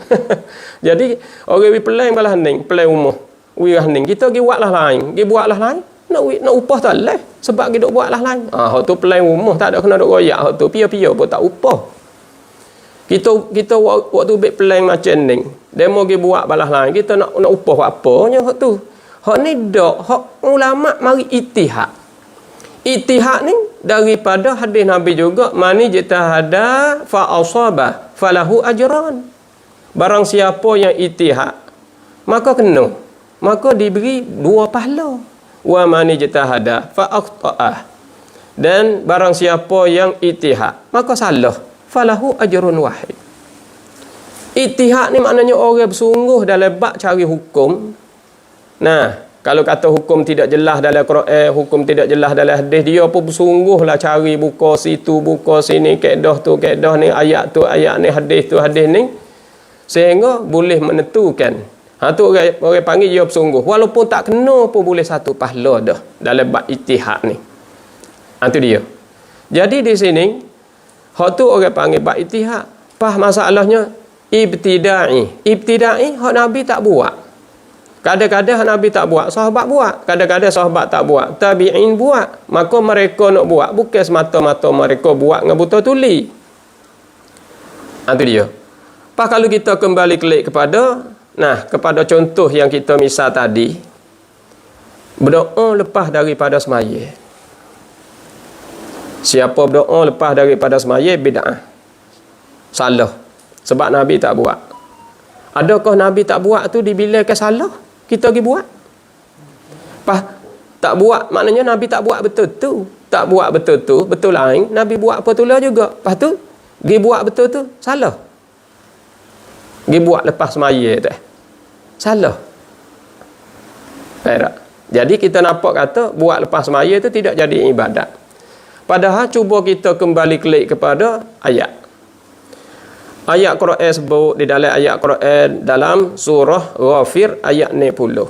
A: Jadi orang wi pelang balah ni, pelang rumah. Wi lah ni, kita pergi buat lah lain, pergi buat lah lain. Nak upah tak leh sebab kita buat lah lain. Hak tu pelang rumah tak ada kena dok royak, hak tu pia-pia pun tak upah. Kita waktu bet plan macam ni, demo pergi buat balas lain, kita nak upah buat apanya hak tu. Hak ni dak, hak ulama mari ijtihad. Ijtihad ni daripada hadis Nabi juga, mani jitahada fa asaba falahu ajran. Barang siapa yang ijtihad maka kena, maka diberi 2 pahala. Wa mani jitahada fa aqta'ah. Dan barang siapa yang ijtihad maka salah, falahu ajrun wahid. Ijtihad ni maknanya orang bersungguh dalam bab cari hukum. Kalau kata hukum tidak jelas dalam Quran, hukum tidak jelas dalam hadis, dia pun bersungguhlah cari buka situ, buka sini, kaedah tu, kaedah ni, ayat tu, ayat ni, hadis tu, hadis ni, sehingga boleh menentukan. Tu orang panggil dia bersungguh. Walaupun tak kena pun boleh 1 pahala dah dalam bab ijtihad ni. Itu dia. Jadi di sini hak tu orang panggil bab ijtihad. Pas masalahnya ibtida'i. Ibtida'i hak Nabi tak buat. Kadang-kadang hak Nabi tak buat, sahabat buat. Kadang-kadang sahabat tak buat, tabi'in buat. Maka mereka nak buat bukan semata-mata mereka buat dengan buta tuli. Itu dia. Pas kalau kita kembali klik kepada contoh yang kita misal tadi, berdoa lepas daripada semaya. Siapa berdoa lepas daripada semaya bid'ah. Salah. Sebab Nabi tak buat. Adakah Nabi tak buat tu dibilangkan salah? Kita pergi buat. Pas tak buat maknanya Nabi tak buat betul tu. Tak buat betul tu, betul lain. Nabi buat apa tu lah juga. Pas tu pergi buat betul tu salah. Pergi buat lepas semaya tu. Salah. Tak. Jadi kita nampak kata buat lepas semaya tu tidak jadi ibadat. Padahal cuba kita kembali klik kepada ayat. Ayat Quran sebut di dalam ayat Quran dalam surah Ghafir ayat 90.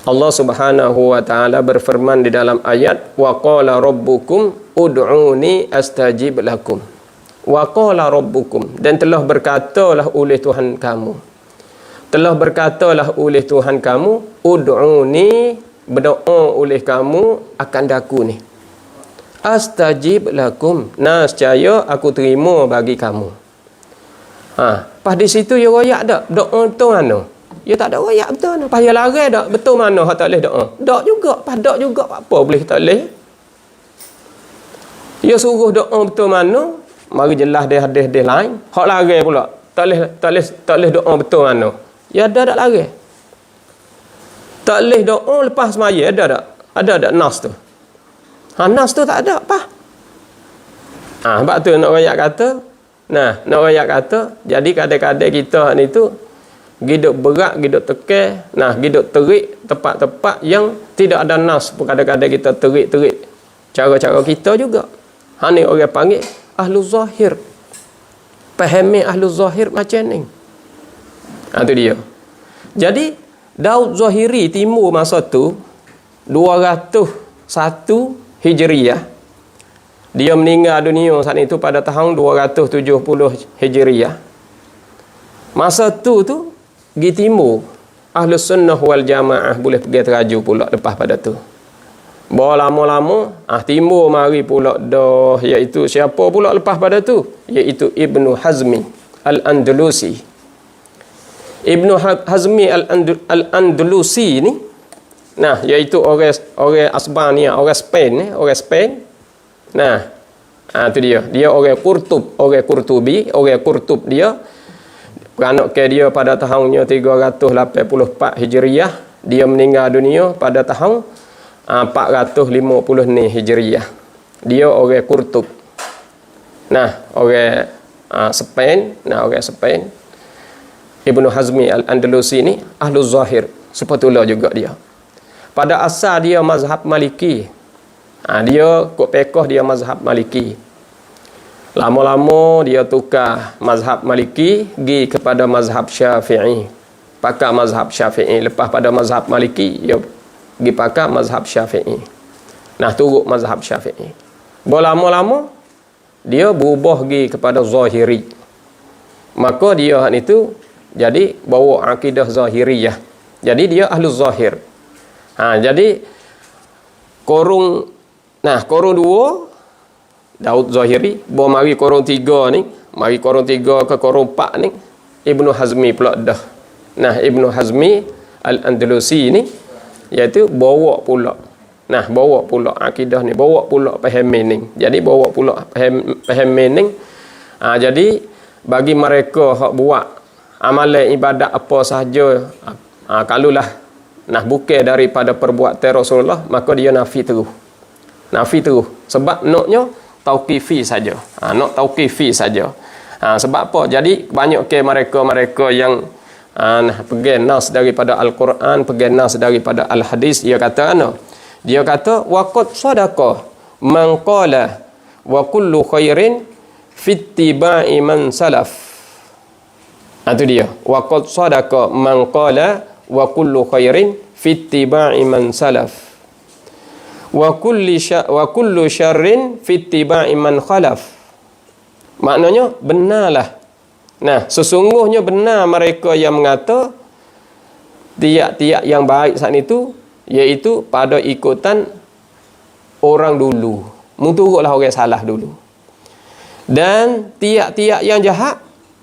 A: Allah Subhanahu wa taala berfirman di dalam ayat wa qala rabbukum ud'uni astajib lakum. Wa qala rabbukum, dan telah berkatalah oleh Tuhan kamu. Telah berkatalah oleh Tuhan kamu ud'uni, berdoa oleh kamu akan daku ni. Astajib lakum, nescaya aku terima bagi kamu. Pas di situ dia royak dak doa betul mana? Dia tak ada royak betul mana? Pas dia larang dak betul mana hak tak boleh doa? Dak juga, pas dak juga apa boleh tak boleh? Dia suruh doa betul mana? Mari jelas dia hadis-hadis lain. Hak larang pula. Tak boleh doa betul mana? Ya ada dak larang. Tak boleh doa lepas semaya ada tak? Ada tak nas tu? Nas tu tak ada apa. Sebab tu nak rakyat kata, nak rakyat kata, jadi kadang-kadang kita ni tu hidup berat, hidup tekan, hidup terik tempat-tempat yang tidak ada nas pun kadang-kadang kita terik-terik cara-cara kita juga. Ni orang panggil ahlu zahir. Fahami ahlu zahir macam ni. Tu dia. Jadi Daud Zahiri timur masa tu 201 Hijriah. Dia meninggal dunia saat itu pada tahun 270 Hijriah. Masa tu pergi timur, Ahlus Sunnah wal Jamaah boleh pergi teraju pula lepas pada tu. Bawa lama-lama, timur mari pula dah, iaitu siapa pula lepas pada tu? Iaitu Ibnu Hazmi Al-Andalusi. Ibnu Hazmi Al-Andalusi ni, iaitu orang Asbania, orang Spain. Tu dia. Dia orang Qurtubi, orang Qurtub dia. Beranak ke dia pada tahunnya 384 Hijriah. Dia meninggal dunia pada tahun 450 Hijriah. Dia orang Qurtub. Orang Spain. Orang Spain. Ibnu Hazmi Al-Andalusi ni ahlu zahir. Sepatutnya juga dia. Pada asal dia mazhab Maliki. Dia kok pekoh dia mazhab Maliki. Lama-lama dia tukar mazhab Maliki pergi kepada mazhab Syafi'i. Pakar mazhab Syafi'i. Lepas pada mazhab Maliki, dia pergi pakar mazhab Syafi'i. Turut mazhab Syafi'i. Lama-lama dia berubah pergi kepada Zahiri. Maka dia itu jadi bawa akidah Zahiriyah. Jadi dia ahlu zahir. Jadi korong dua Daud Zahiri, bawa mari korong tiga ni, mari korong tiga ke korong empat ni, Ibnu Hazmi pula dah. Ibnu Hazmi Al-Andalusi ni, iaitu bawa pula akidah ni, bawa pula faham meaning. Jadi bawa pula faham meaning. Jadi bagi mereka hak buat amalan ibadat apa sahaja, kalulah bukan daripada perbuatan Rasulullah, maka dia nafi terus. Sebab naknya tauqifi saja. Nak tauqifi saja. Sebab apa? Jadi banyak ke mereka yang pegang nas daripada Al-Quran, pegang nas daripada Al-Hadis, dia kata Dia kata waqad sadaqa man qala wa kullu khairin fittiba'i man salaf. Itu dia. Waqad sadaqa man qala wa kullu khairin fittiba'i man salaf. Wa kullu syarrin fittiba'i man khalaf. Maknanya benarlah. Sesungguhnya benar mereka yang mengata tiap-tiap yang baik saat itu iaitu pada ikutan orang dulu. Menturutlah orang salah dulu. Dan tiap-tiap yang jahat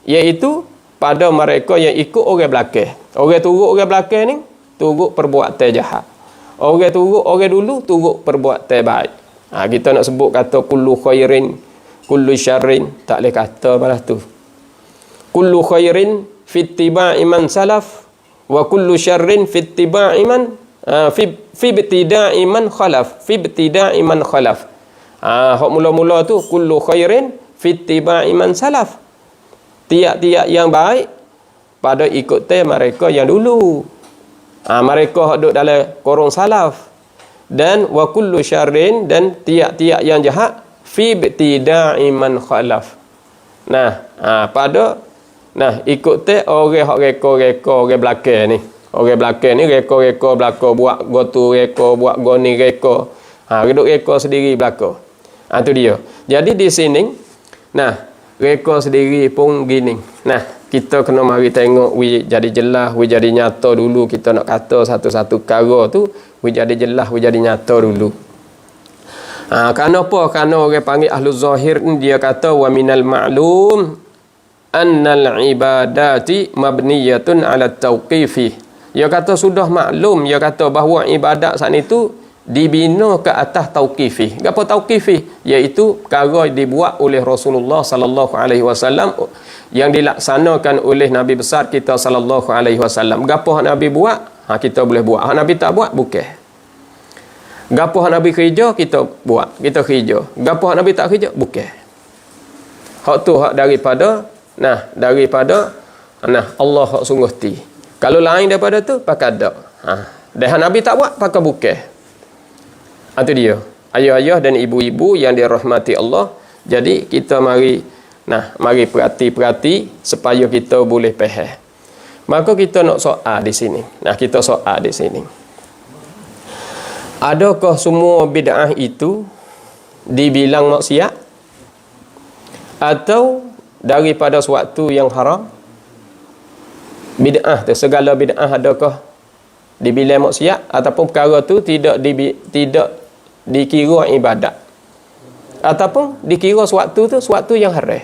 A: iaitu pada mereka yang ikut orang belakang. Orang turut orang belakang ni turut perbuatan jahat. Orang turut orang dulu turut perbuatan baik. Kita nak sebut kata kullu khairin kullu syarrin, tak boleh kata balas tu. Kullu khairin fittiba'i man salaf wa kullu syarrin fittiba'i man fi ibtida'i man khalaf. Fi ibtida'i man khalaf. Hak mula-mula tu kullu khairin fittiba'i man salaf. Tiap-tiap yang baik pada ikutan mereka yang dulu. Mereka duduk dalam korong salaf. Dan wa kullu syarrin, dan tiap-tiap yang jahat fi ibtida'i man khalaf. Pada ikutan orang hak reka-reka orang belakang ni. Orang belakang ni reka-reka belakang, buat gotu reka, buat goni reka. Duduk reka sendiri belakang. Itu dia. Jadi di sini reka sendiri pun gini. Kita kena mari tengok jadi jelas, jadi nyata dulu. Kita nak kata satu-satu perkara tu jadi jelas, jadi nyata dulu. Kenapa? Kerana orang panggil ahlu zahir ni, dia kata wa minal ma'lum annal ibadati mabniyatun ala tauqifi. Dia kata sudah maklum, dia kata bahawa ibadat saat itu dibina ke atas tauqifi. Apa tauqifi? Iaitu perkara dibuat oleh Rasulullah sallallahu alaihi wasallam, yang dilaksanakan oleh Nabi besar kita sallallahu alaihi wasallam. Gapo hak Nabi buat, kita boleh buat. Hak Nabi tak buat, bukan. Gapo hak Nabi kerja, kita buat, kita kerja. Gapo hak Nabi tak kerja, bukan. Hak tu hak daripada Allah hak sungguh ti. Kalau lain daripada tu pakai dak. Dah Nabi tak buat pakai bukan. Itu dia. Ayah-ayah dan ibu-ibu yang dirahmati Allah. Jadi kita mari perhati supaya kita boleh faham. Maka kita nak soal di sini. Kita soal di sini. Adakah semua bid'ah itu dibilang maksiat? Atau daripada suatu yang haram? Bid'ah tu, segala bid'ah adakah dibilang maksiat ataupun perkara tu tidak dikira ibadat, ataupun dikira suatu tu suatu yang haram?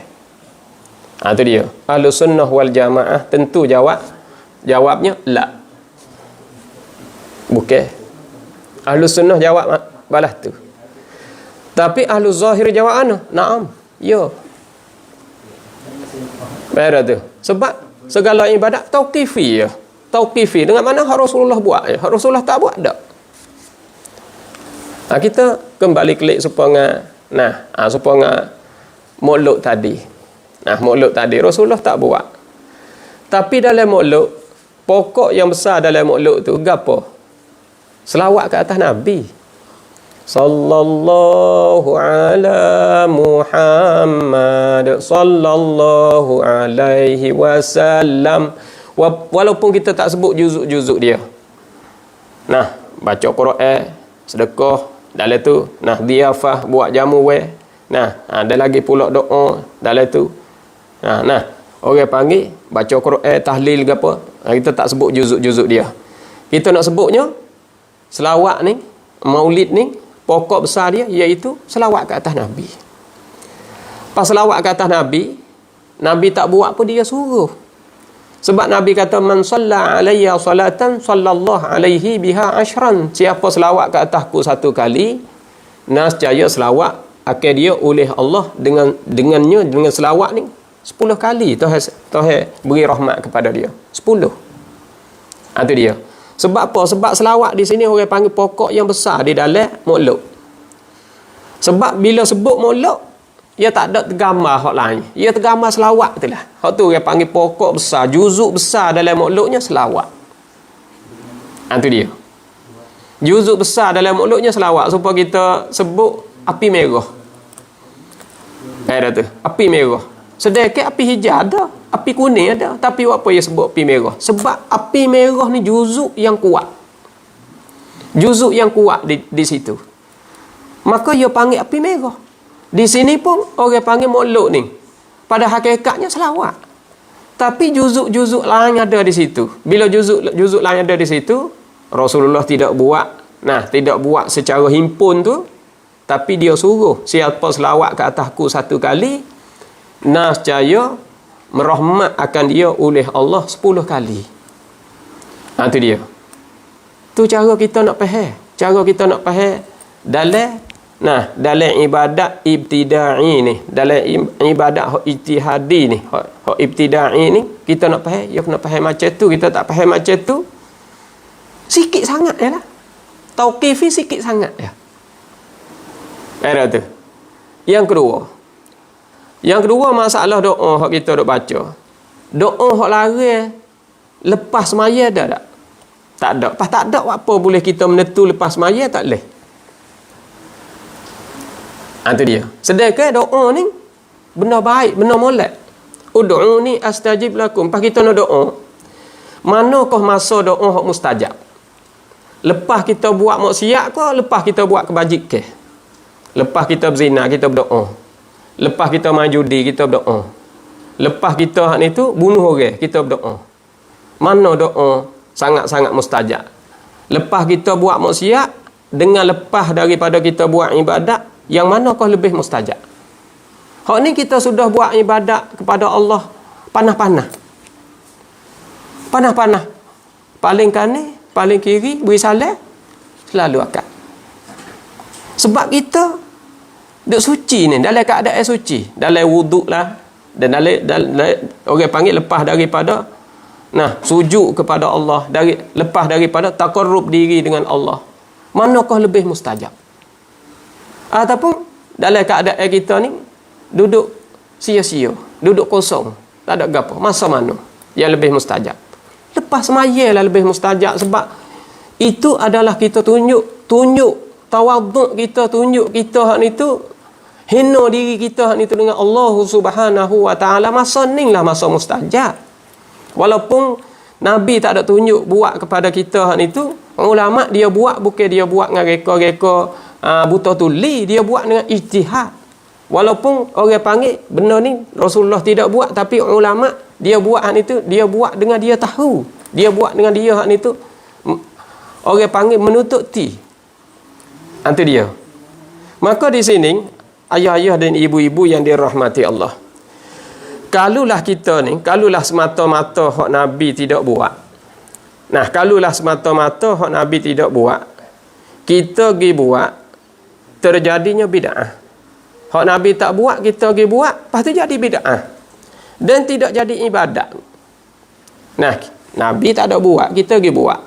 A: Itu dia. Ahlus sunnah wal jamaah tentu jawabnya la. Bukan. Ahlus sunnah jawab balas tu. Tapi ahlus zahir jawab ana, naam. Ya. Pada tu. Sebab segala ibadat tauqifi ya. Tauqifi dengan mana Rasulullah buat ya. Rasulullah tak buat dak. Kita kembali klik supaya supaya makhluk tadi. Makhluk tadi Rasulullah tak buat. Tapi dalam makhluk, pokok yang besar dalam makhluk tu gapo? Selawat ke atas Nabi. Sallallahu ala Muhammad sallallahu alaihi wasallam. Walaupun kita tak sebut juzuk-juzuk dia. Baca Quran, sedekah dalam tu, diafah, buat jamu ada lagi pula doa dalam tu. Orang panggil baca Quran, tahlil ke apa, kita tak sebut juzuk-juzuk dia. Kita nak sebutnya selawat ni, maulid ni, pokok besar dia iaitu selawat ke atas Nabi. Pas selawat ke atas Nabi, Nabi tak buat pun dia suruh. Sebab Nabi kata man shalla alayya salatan sallallahu alaihi biha ashran. Siapa selawat ke atasku satu kali, nescaya selawat akan dia oleh Allah dengan selawat ni 10 kali Tuhan beri rahmat kepada dia. 10. Itu dia. Sebab apa? Sebab selawat di sini orang panggil pokok yang besar di dalam makhluk. Sebab bila sebut makhluk, ia tak ada tergambar hak lain. Ia tergambar selawat tu lah. Hak tu orang panggil pokok besar, juzuk besar dalam makhluknya selawat. Itu dia. Juzuk besar dalam makhluknya selawat. Supaya kita sebut api merah. Ada tu, api merah. Sedangkan api hijau ada, api kuning ada. Tapi apa ia sebut api merah? Sebab api merah ni juzuk yang kuat. Juzuk yang kuat di situ. Maka ia panggil api merah. Di sini pun orang panggil makhluk ni. Pada hakikatnya selawat. Tapi juzuk-juzuk lain ada di situ. Bila juzuk lain ada di situ, Rasulullah tidak buat secara himpun tu. Tapi dia suruh siapa selawat ke atasku satu kali, nescaya merahmat akan dia oleh Allah 10 kali. Itu dia. Tu cara kita nak faham. Cara kita nak faham dalam ibadat ibtida'i ni, dalam ibadat ijtihadi ni, ibtida'i ni, kita nak faham, nak faham macam tu. Kita tak faham macam tu, sikit sangat je lah. Tauqifi sikit sangat je. Ada tu. Yang kedua masalah doa hak kita dok baca. Doa hak lari lepas semaya ada tak? Tak ada. Pas tak ada apa boleh kita menentu lepas semaya tak boleh. Itu dia. Sedangkan doa ni benda baik, benda molek. Ud'uni astajib lakum. Pas kita nak doa, manakah masa doa hak mustajab? Lepas kita buat maksiat ke, lepas kita buat kebajikan? Lepas kita berzina, kita berdoa. Lepas kita main judi, kita berdoa. Lepas kita hak ni tu bunuh orang, kita berdoa. Mana doa sangat-sangat mustajab? Lepas kita buat maksiat dengan lepas daripada kita buat ibadat, yang manakah lebih mustajab? Hak ni kita sudah buat ibadat kepada Allah panah-panah. Panah-panah. Paling kanan, paling kiri, beri salam, selalu akad. Sebab kita duk suci ni, dalam keadaan suci, dalam wuduk lah, dan dalam orang panggil lepas daripada sujud kepada Allah, lepas daripada taqarrub diri dengan Allah. Manakah lebih mustajab? Ataupun dalam keadaan kita ni duduk sia-sia, duduk kosong, tak ada gapo. Masa mana yang lebih mustajab? Lepas semayalah lebih mustajab, sebab itu adalah kita tunjuk tawaduk kita, tunjuk kita hak ni tu hina diri kita hak ni tu dengan Allah Subhanahu wa taala. Masa ni lah masa mustajab. Walaupun Nabi tak ada tunjuk buat kepada kita hak ni tu, ulama dia buat bukan dia buat dengan reka-reka buta tuli, dia buat dengan ijtihad. Walaupun orang panggil benda ni Rasulullah tidak buat, tapi ulama dia buat hak ni tu, dia buat dengan dia tahu, dia buat dengan dia hak ni tu, orang panggil menutup ti. Itu dia. Maka di sini ayah-ayah dan ibu-ibu yang dirahmati Allah, kalulah kita ni, kalulah semata-mata hak Nabi tidak buat. Nah, kalulah semata-mata hak Nabi tidak buat, kita pergi buat, terjadinya bid'ah. Hak Nabi tak buat, kita pergi buat, lepas tu jadi bid'ah. Dan tidak jadi ibadat. Nah, Nabi tak ada buat, kita pergi buat,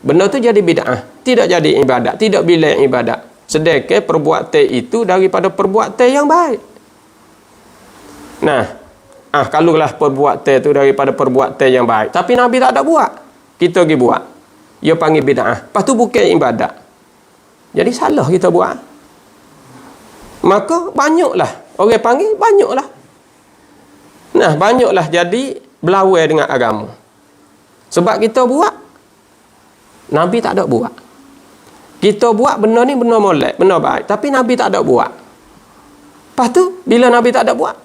A: benda tu jadi bid'ah, tidak jadi ibadat, tidak bila ibadat. Sedangkan perbuatan itu daripada perbuatan yang baik. Nah, kalulah perbuatan itu daripada perbuatan yang baik, tapi Nabi tak ada buat, kita pergi buat, dia panggil bid'ah, lepas tu bukan ibadat. Jadi salah kita buat. Maka banyaklah orang panggil, banyaklah. Nah, banyaklah jadi berlawan dengan agama. Sebab kita buat, Nabi tak ada buat. Kita buat benda ni benda molek, benda baik, tapi Nabi tak ada buat. Lepas tu bila Nabi tak ada buat,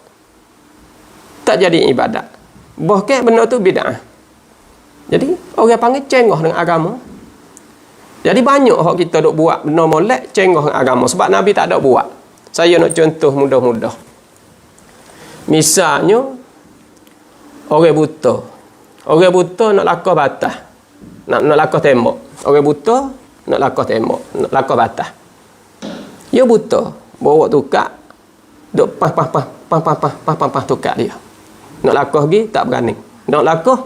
A: tak jadi ibadat. Bahkan benda tu bid'ah. Jadi orang panggil cengah dengan agama. Jadi banyak hak kita duk buat benda molek, cengah dengan agama, sebab Nabi tak ada buat. Saya nak contoh mudah-mudah. Misalnya orang buta. Orang buta nak lakah batas. Nak lakah tembok. Orang buta nak lakah tembok, nak lakah batas. Dia buta, bawa tukar, duk pas tukar dia. Nak lakah lagi tak berani. Nak lakah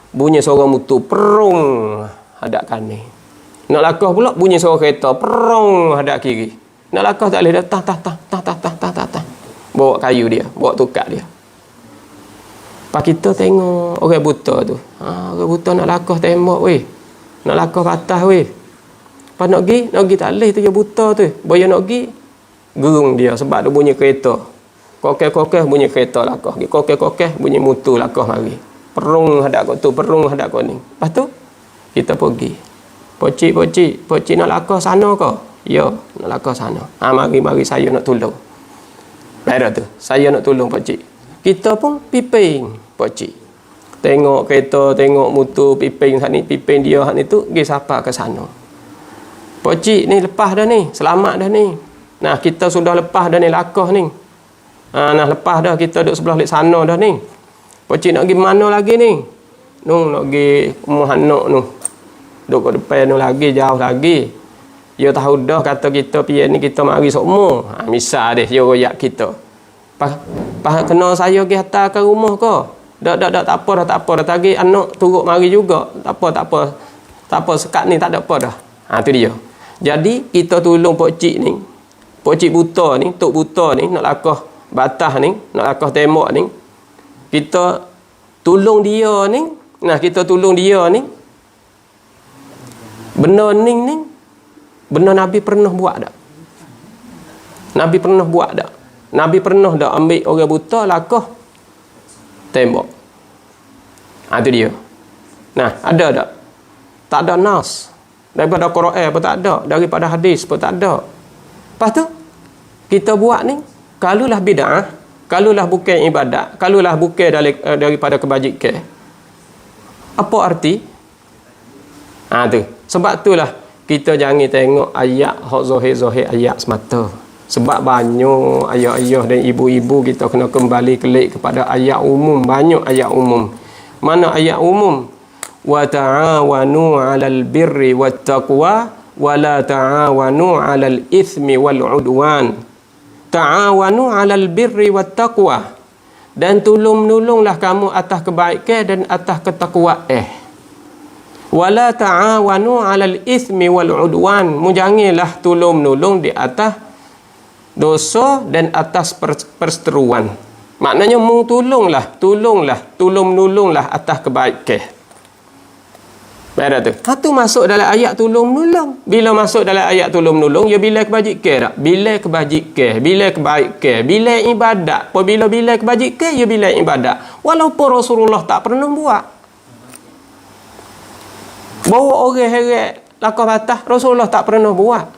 A: bunyi suara mutu perung hadap kanan. Nak lakah pula bunyi suara kereta perung hadap kiri. Nak lakah tak boleh, dah tah. Bawa kayu dia, bawa tukar dia. Pak kita tengok orang buta tu. Orang buta nak lakah tembok weh. Nak lakah batas weh. Pas nak pergi tak boleh tu, dia buta tu. Boya nak pergi, gerung dia sebab dia bunyi kereta. Kokeh-kokeh bunyi kereta lakah. Kokeh-kokeh bunyi mutu lakah mari. Perung hadap kau tu, perung hadap kau ni. Lepas tu kita pergi. Pocik nak lakah sana ke? Ya, nak lakah sana. Mari saya nak tolong. Baiklah tu, saya nak tolong pakcik. Kita pun piping pakcik. Tengok kereta, tengok mutu, piping hak ni, piping dia hak ni tu, pergi sapa ke sana. Pakcik ni lepas dah ni, selamat dah ni. Nah, kita sudah lepas dah ni lakah ni. Nah, lepas dah, kita duduk sebelah sana dah ni. Pakcik nak pergi mana lagi ni? Nak pergi rumah anak nu. Duduk kat depan nu lagi, jauh lagi. Dia tahu dah kata kita pian ni kita mari sokmo. Misal dia royak kita. Pas kena saya pergi hantar ke rumah ke? Tak apa dah tadi anak turut mari juga. Tak apa sekat ni tak ada apa dah. Tu dia. Jadi kita tolong pokcik ni. Pokcik buta ni, tok buta ni nak lakah batas ni, nak lakah tembok ni. Kita tolong dia ni. Nah, kita tolong dia ni. Benda ni benda Nabi pernah buat tak? Nabi pernah buat tak? Nabi pernah tak ambil orang buta lakah tembok? Itu dia. Nah, ada tak? Tak ada nas. Daripada Quran pun tak ada, daripada hadis pun tak ada. Lepas tu kita buat ni, kalulah bid'ah, kalulah bukan ibadat, kalulah bukan daripada kebajikan. Apa arti? Tu. Sebab itulah kita jangan tengok ayat hak zahir-zahir ayat semata. Sebab banyak ayat-ayat dan ibu-ibu kita kena kembali kelik kepada ayat umum. Banyak ayat umum. Mana ayat umum? Wa ta'awanu 'alal birri wat taqwa wa la ta'awanu 'alal itsmi wal 'udwan. Ta'awanu 'alal birri wat taqwa. Dan tolong-menolonglah kamu atas kebaikan dan atas ketakwaan. Wala ta'awanu 'alal itsmi wal 'udwan. Janganlah tolong menolong di atas dosa dan atas perseteruan. Maknanya mung tolonglah, tolong-menolonglah atas kebaikan. Baik tu. Tu masuk dalam ayat tolong-menolong. Bila masuk dalam ayat tolong-menolong, ya bila kebajikan tak? Bila kebajikan, bila kebaikan, bila ibadat. Apabila bila kebajikan, ya bila ibadat. Walaupun Rasulullah tak pernah buat. Bawa orang heret lakah batas, Rasulullah tak pernah buat.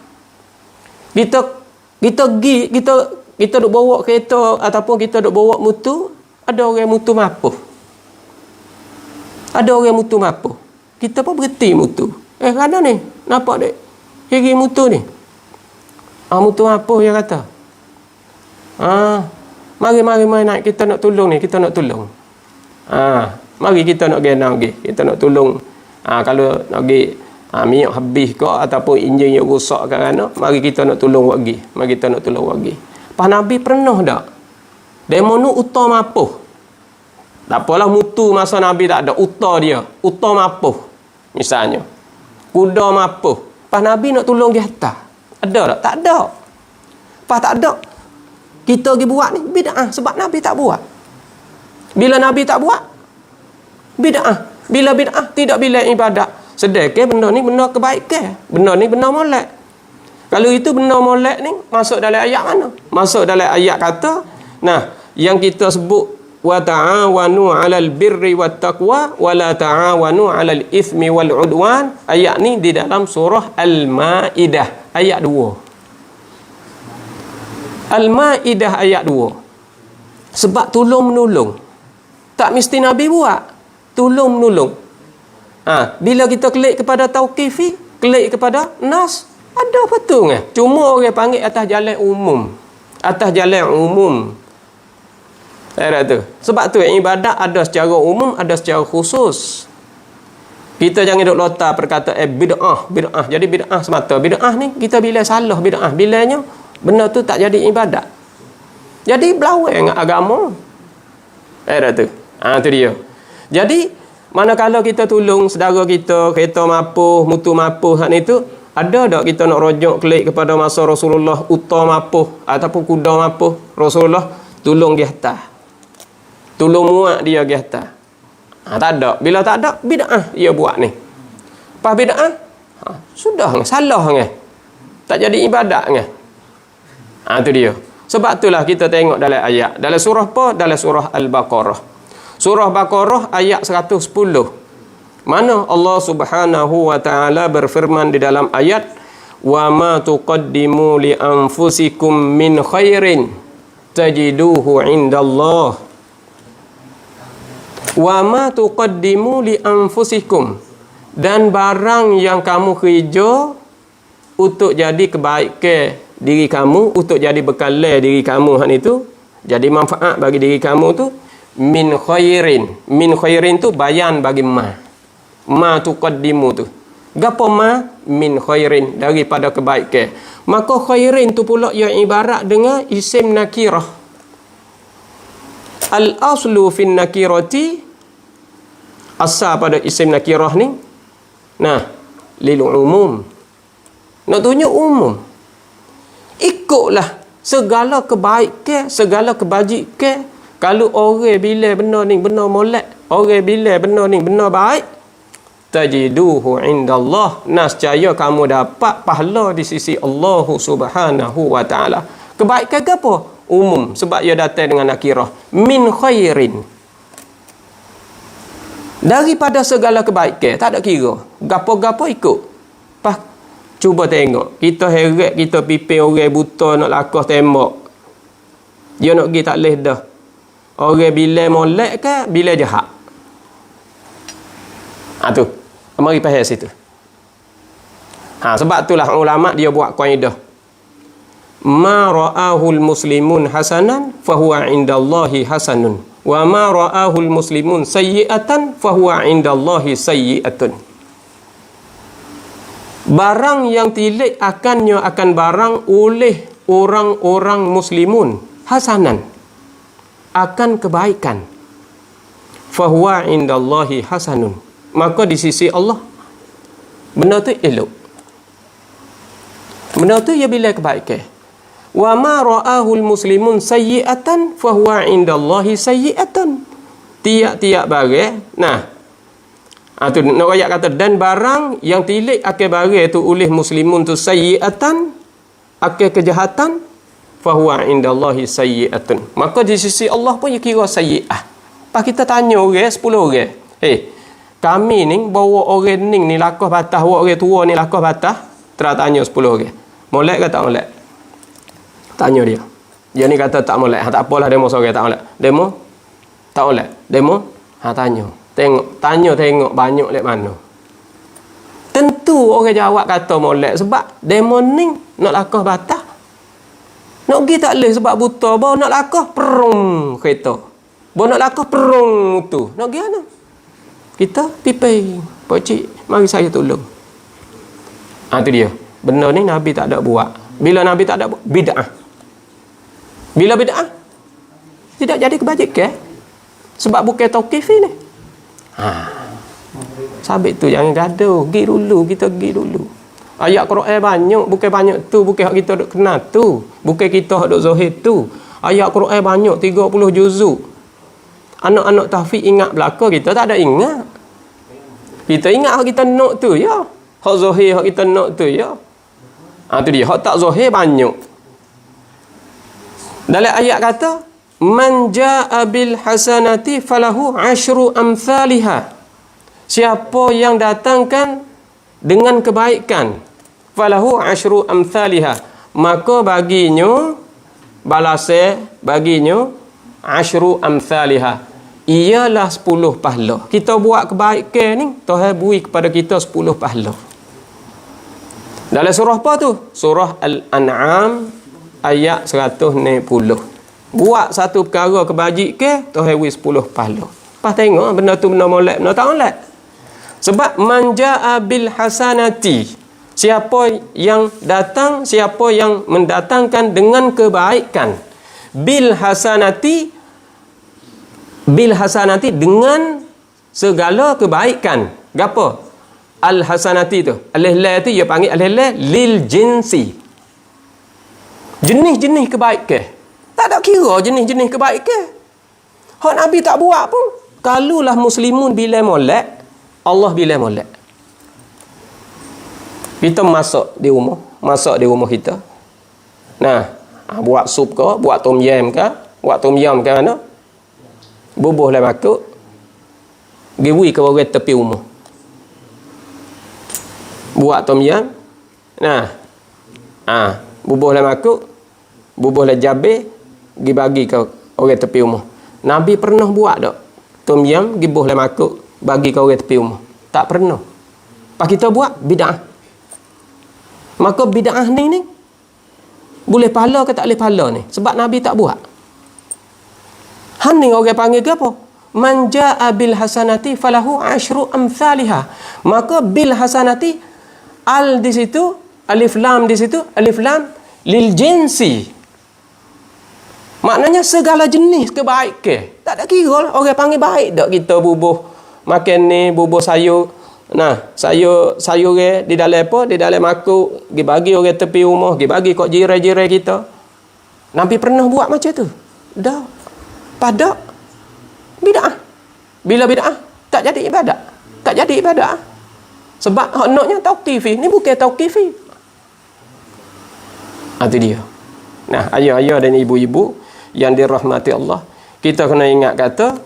A: Kita duk bawa kereta ataupun kita duk bawa mutu, ada orang mutu mapuh. Ada orang mutu mapuh. Kita pun berhenti mutu. Kerana ni? Nampak dek? Kiri mutu ni. Mutu mapuh dia kata. Mari naik, kita nak tolong ni, kita nak tolong. Mari kita nak genang pergi. Kita nak tolong. Kalau nak pergi minyak habis ke ataupun enjin yang rosak kat sana, mari kita nak tolong buat pergi. Mari kita nak tolong buat pergi. Pas Nabi pernah tak? Demo nu uta mapuh. Tak apalah mutu masa Nabi tak ada. Uta dia. Uta mapuh. Misalnya. Kuda mapuh. Pas Nabi nak tolong di atas. Ada tak? Tak ada. Pas tak ada. Kita pergi buat ni bid'ah. Sebab Nabi tak buat. Bila Nabi tak buat, bid'ah. Bila bid'ah, tidak bila ibadat. Sedekah benda ni benda kebaikan. Benda ni benda molek. Kalau itu benda molek ni masuk dalam ayat mana? Masuk dalam ayat kata, yang kita sebut wa ta'awanu 'alal birri wat taqwa wa la ta'awanu 'alal itsmi wal 'udwan. Ayat ni di dalam surah Al-Maidah ayat 2. Al-Maidah ayat 2. Sebab tolong menolong. Tak mesti Nabi buat. Tolong menolong. Bila kita klik kepada tauqifi, klik kepada nas, ada betul kan? Cuma orang panggil atas jalan umum. Atas jalan umum. Tu. Sebab tu ibadat ada secara umum, ada secara khusus. Kita jangan duk lontar perkataan bid'ah. Jadi bid'ah semata. Bid'ah ni kita bila salah bid'ah, bilanya benda tu tak jadi ibadat. Jadi berlawan dengan agama. Tu. Tu dia. Jadi manakala kita tolong saudara kita, kereta mapuh, mutu mapuh hak ni tu, ada tak kita nak rujuk klik kepada masa Rasulullah uta mapuh ataupun kuda mapuh, Rasulullah tolong di atas. Tolong muat dia di atas. Tak ada. Bila tak ada, bid'ah dia buat ni. Pas bid'ah, sudah salah kan. Tak jadi ibadat kan. Tu dia. Sebab itulah kita tengok dalam ayat. Dalam surah apa? Dalam surah Al-Baqarah. Surah Baqarah ayat 110. Mana Allah Subhanahu wa taala berfirman di dalam ayat, "Wa ma tuqaddimu li anfusikum min khairin tajiduhu 'indallah." Wa ma tuqaddimu li anfusikum, dan barang yang kamu kerja untuk jadi kebaikan diri kamu, untuk jadi bekalan diri kamu hak itu, jadi manfaat bagi diri kamu tu, min khairin tu bayan bagi ma tuqaddimu tu. Gapo ma? Min khairin, daripada kebaikan. Maka khairin tu pula yang ibarat dengan isim nakirah. Al-aslu fin nakirati, asal pada isim nakirah ni lil umum. Nak tunjuk umum. Ikutlah segala kebaikan, segala kebajikan. Kalau orang bila benda ni benda molek, orang bila benda ni benda baik, tajiduhu indallah, nascaya kamu dapat pahala di sisi Allah Subhanahu wa taala. Kebaikan ke apa? Umum, sebab ia datang dengan nakirah. Min khairin, daripada segala kebaikan, tak ada kira. Gapo-gapo ikut. Pas cuba tengok, kita heret, kita pipin orang buta nak lakah tembak. Dia nak pergi tak leh dah. Orang bila molek ke, bila jahat. Tu. Mari faham situ. Sebab itulah ulama dia buat kaedah. Ma ra'ahul muslimun hasanan fahuwa indallahi hasanun. Wa ma ra'ahul muslimun sayyi'atan fahuwa indallahi sayyi'atun. Barang yang tilik akannya akan barang oleh orang-orang muslimun hasanan, akan kebaikan, fahuwa indallahi hasanun, maka di sisi Allah benda tu elok. Benda tu ia bila kebaikan. Wa ma ra'ahul muslimun sayyi'atan fahuwa 'indallahi sayyi'atan. Tiap-tiap barang. Nah, tu nak ayat kata dan barang yang tilik akan barang tu oleh muslimun tu sayyi'atan, akan kejahatan, fahuwa 'indallahi sayyi'atun. Maka di sisi Allah pun dia kira sayyi'ah. Pas kita tanya orang 10 orang, kami ni bawa orang ni lakah batas, bawa orang tua ni lakah batas, terus tanya 10 orang. Molek ke tak molek? Tanya dia. Dia ni kata tak molek. Tak apalah demo seorang tak molek. Demo tak molek. Demo tanya. Tengok banyak lek mana. Tentu orang jawab kata molek sebab demo ni nak lakah batas. Nak pergi tak boleh sebab buta. Bawa nak lakah perung kereta. Bawa nak lakah perung tu. Nak pergi mana? Kita pipi. Pakcik, mari saya tolong. Itu dia. Benda ni Nabi tak ada buat. Bila Nabi tak ada buat, bid'ah. Bila bid'ah, tidak jadi kebajikan. Sebab bukan tauqif ni. Sabit tu jangan gaduh. Pergi dulu, kita pergi dulu. Ayat Quran banyak, bukan banyak tu, bukan hak kita duk kenal tu. Bukan kita hak duk zahir tu. Ayat Quran banyak, 30 juzuk. Anak-anak tahfiz ingat belaka, kita tak ada ingat. Kita ingat hak kita nak tu, ya. Hak zahir hak kita nak tu, ya. Tu dia, hak tak zahir banyak. Dalam ayat kata, man jaa bil hasanati falahu asyru amsalihha. Siapa yang datangkan dengan kebaikan, falahu asyru amsalihha, maka baginya balasnya, baginya asyru amsalihha, ialah 10 pahala. Kita buat kebaikan ni, Tuhan beri kepada kita 10 pahala. Dalam surah apa tu? Surah Al-An'am ayat 160. Buat satu perkara kebajikan, Tuhan beri 10 pahala. Pas tengok benda tu benda molek, benda tak molek. Sebab man jaa bil hasanati, siapa yang datang, siapa yang mendatangkan dengan kebaikan. Bil hasanati dengan segala kebaikan. Gapo? Al hasanati tu. Alih-alih tu dia panggil alih-alih lil jinsi. Jenis-jenis kebaikan. Tak ada kira jenis-jenis kebaikan. Hak Nabi tak buat pun. Kalulah muslimun bila molek, Allah bila molek. Kita masak di rumah kita. Nah, buat sup ke, buat tom yam ke, mana? Bubuh lah makuk. Giwi ke orang tepi rumah. Buat tom yam. Nah. Bubuh lah makuk, bubuh lah jabe, gi bagi ke orang tepi rumah. Nabi pernah buat tak? Tom yam gibuh lah makuk, bagi ke orang tepi rumah. Tak pernah. Pas kita buat bid'ah. Maka bid'ah ni boleh pahala ke tak boleh pahala ni? Sebab Nabi tak buat. Han ni orang panggil ke apa? Man jaa bil hasanati falahu asyru amsalihha. Maka bil hasanati, al di situ, alif lam di situ, alif lam lil jinsi. Maknanya segala jenis kebaikan. Tak ada kira lah. Orang panggil baik tak kita bubuh makan ni, bubuh sayur. Nah, sayur di dalam apa? Di dalam makuk, pergi bagi orang tepi rumah, pergi bagi kat jiran-jiran kita. Nabi pernah buat macam tu? Dah. Pada bid'ah. Bila bid'ah, tak jadi ibadat. Tak jadi ibadat. Sebab hak naknya tauqifi. Ni bukan tauqifi. Itu dia. Nah, ayah-ayah dan ibu-ibu yang dirahmati Allah, kita kena ingat kata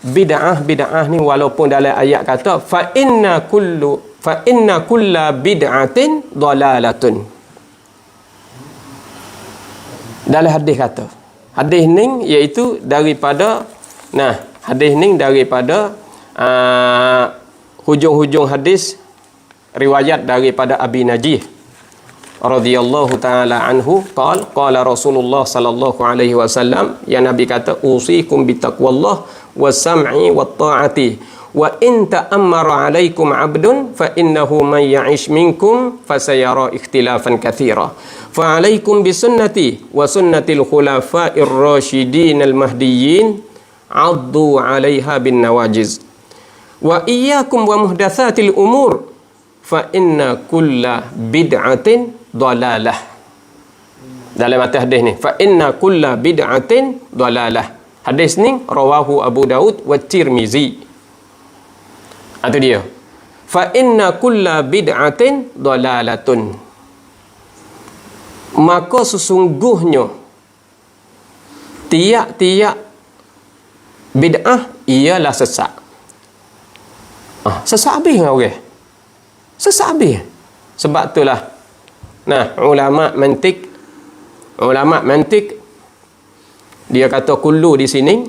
A: bid'ah ni walaupun dalam ayat kata fa inna kulla bid'atin dalalatun. Dalam hadis kata, hadis ni iaitu daripada hujung-hujung hadis riwayat daripada Abi Najih radhiyallahu taala anhu qala Rasulullah sallallahu alaihi wasallam, ya Nabi kata, usikum bitaqwallah wasam'i watta'ati wa in ta'ammara 'alaikum 'abdun fa innahu man ya'ish minkum fasayara ikhtilafan katsira fa 'alaikum bisunnati wa sunnatil khulafa'ir rasyidin al mahdiyyin 'addu 'alaiha bin nawajiz wa iyyakum wa muhdatsatil umur fa inna kulla bid'atin dalalah. Dalam mata hadis ni, fa inna kulla bid'atin dalalah. Hadis ni rawahu Abu Daud wa Tirmizi. Itu dia. Fa inna kulla bid'atin dalalatun. Maka sesungguhnya tiap-tiap bid'ah ialah sesat. Sesat habis dengan orang. Sesat habis. Sebab itulah, nah, ulama mantik dia kata kullu di sini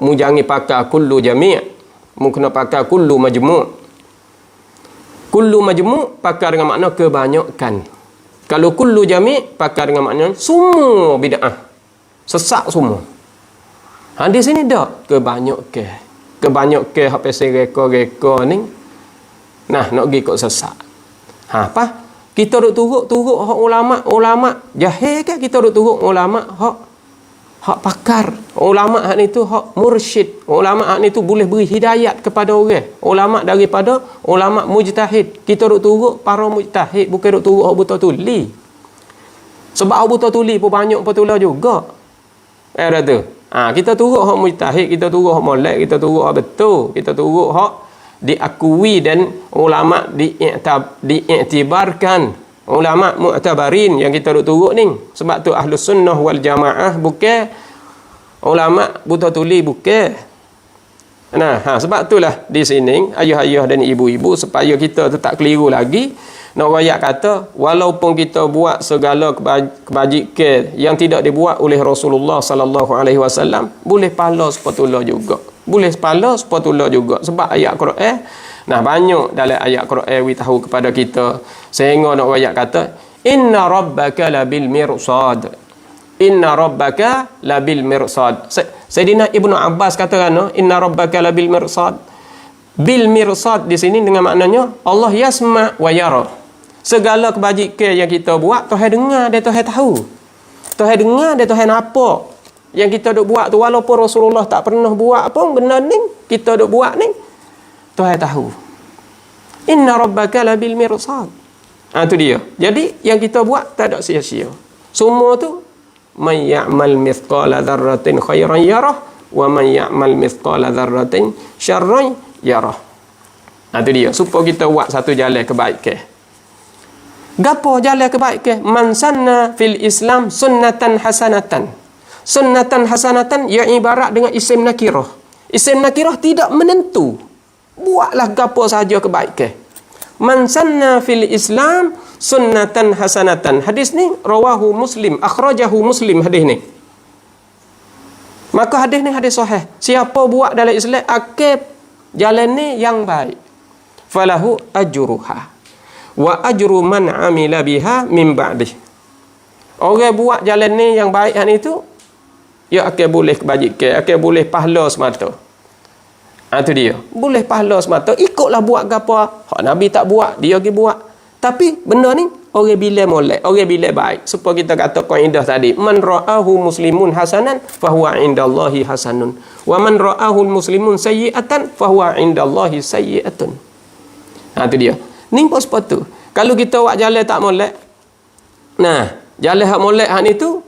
A: mu jangan pakai kullu jami', mu kena pakai kullu majmu'. Kullu majmu' pakai dengan makna kebanyakan. Kalau kullu jami' pakai dengan makna semua bid'ah sesat semua. Di sini dak kebanyakan hak pasal reka ni, nah, nak pergi kok sesat. Apa? Kita duk turut hak ulama jahil ke kita duk turut ulama hak pakar. Ulama hak ni tu hak mursyid. Ulama hak ni tu boleh beri hidayat kepada orang. Ulama daripada ulama mujtahid. Kita duk turut para mujtahid, bukan duk turut hak buta tuli. Sebab hak buta tuli pun banyak petula juga. Ada tu. Kita turut hak mujtahid, kita turut hak molek, kita turut hak betul, kita turut hak diakui dan ulama diiktibarkan, ulama mu'tabarin yang kita duk turut ni. Sebab tu Ahlus Sunnah wal Jamaah bukan ulama buta tuli, bukan. Nah, sebab itulah di sini ayah-ayah dan ibu-ibu, supaya kita tu tak keliru lagi, nak rakyat kata walaupun kita buat segala kebajikan yang tidak dibuat oleh Rasulullah sallallahu alaihi wasallam, boleh pahala sepatutnya juga. Boleh pahala sepatutnya juga. Sebab ayat Quran, nah, banyak dalam ayat Quran tahu kepada kita, sehingga nak rakyat kata inna rabbaka labil mirsad. Inna rabbaka labil mirsad. Sayyidina Ibnu Abbas katakan inna rabbaka labil mirsad. Bil mirsad di sini dengan maknanya Allah yasma wa yara. Segala kebajikan yang kita buat, Tuhan dengar, dia Tuhan tahu. Tuhan dengar, dia Tuhan nampak. Yang kita duk buat tu, walaupun Rasulullah tak pernah buat pun benda ni, kita duk buat ni, Tuhan tahu. Inna rabbaka labil mirsad. Itu dia. Jadi yang kita buat tak ada sia-sia. Semua tu man ya'mal mithqala dzarratin khairan yarah wa man ya'mal mithqala dzarratin syarran yarah. Itu dia. Supaya kita buat satu jalan kebaikan. Gapo jalan kebaikan? Man sanna fil Islam sunnatan hasanatan. Sunnatan hasanatan ia ibarat dengan isim nakirah. Isim nakirah tidak menentu. Buatlah gapo saja kebaikan. Man sanna fil Islam sunnatan hasanatan. Hadis ni rawahu Muslim, akhrajahu Muslim hadis ni. Maka hadis ni hadis sahih. Siapa buat dalam Islam akib jalan ni yang baik, falahu ajruha wa ajru man amila biha min ba'dih. Orang buat jalan ni yang baik hak itu, ya akan boleh kebajikan, akan boleh pahala semata. Itu dia. Boleh pahala semata. Ikutlah buat gapo hak Nabi tak buat, dia pergi buat. Tapi benda ni orang bila molek, orang bila baik. Supaya kita kata kaedah tadi, man ra'ahu muslimun hasanan fahuwa indallahi hasanun. Wa man ra'ahu muslimun sayyi'atan fahuwa indallahi sayyi'atun. Itu dia. Ni pun sepatu. Kalau kita buat jalan tak molek, nah, jalan hak molek hak ni tu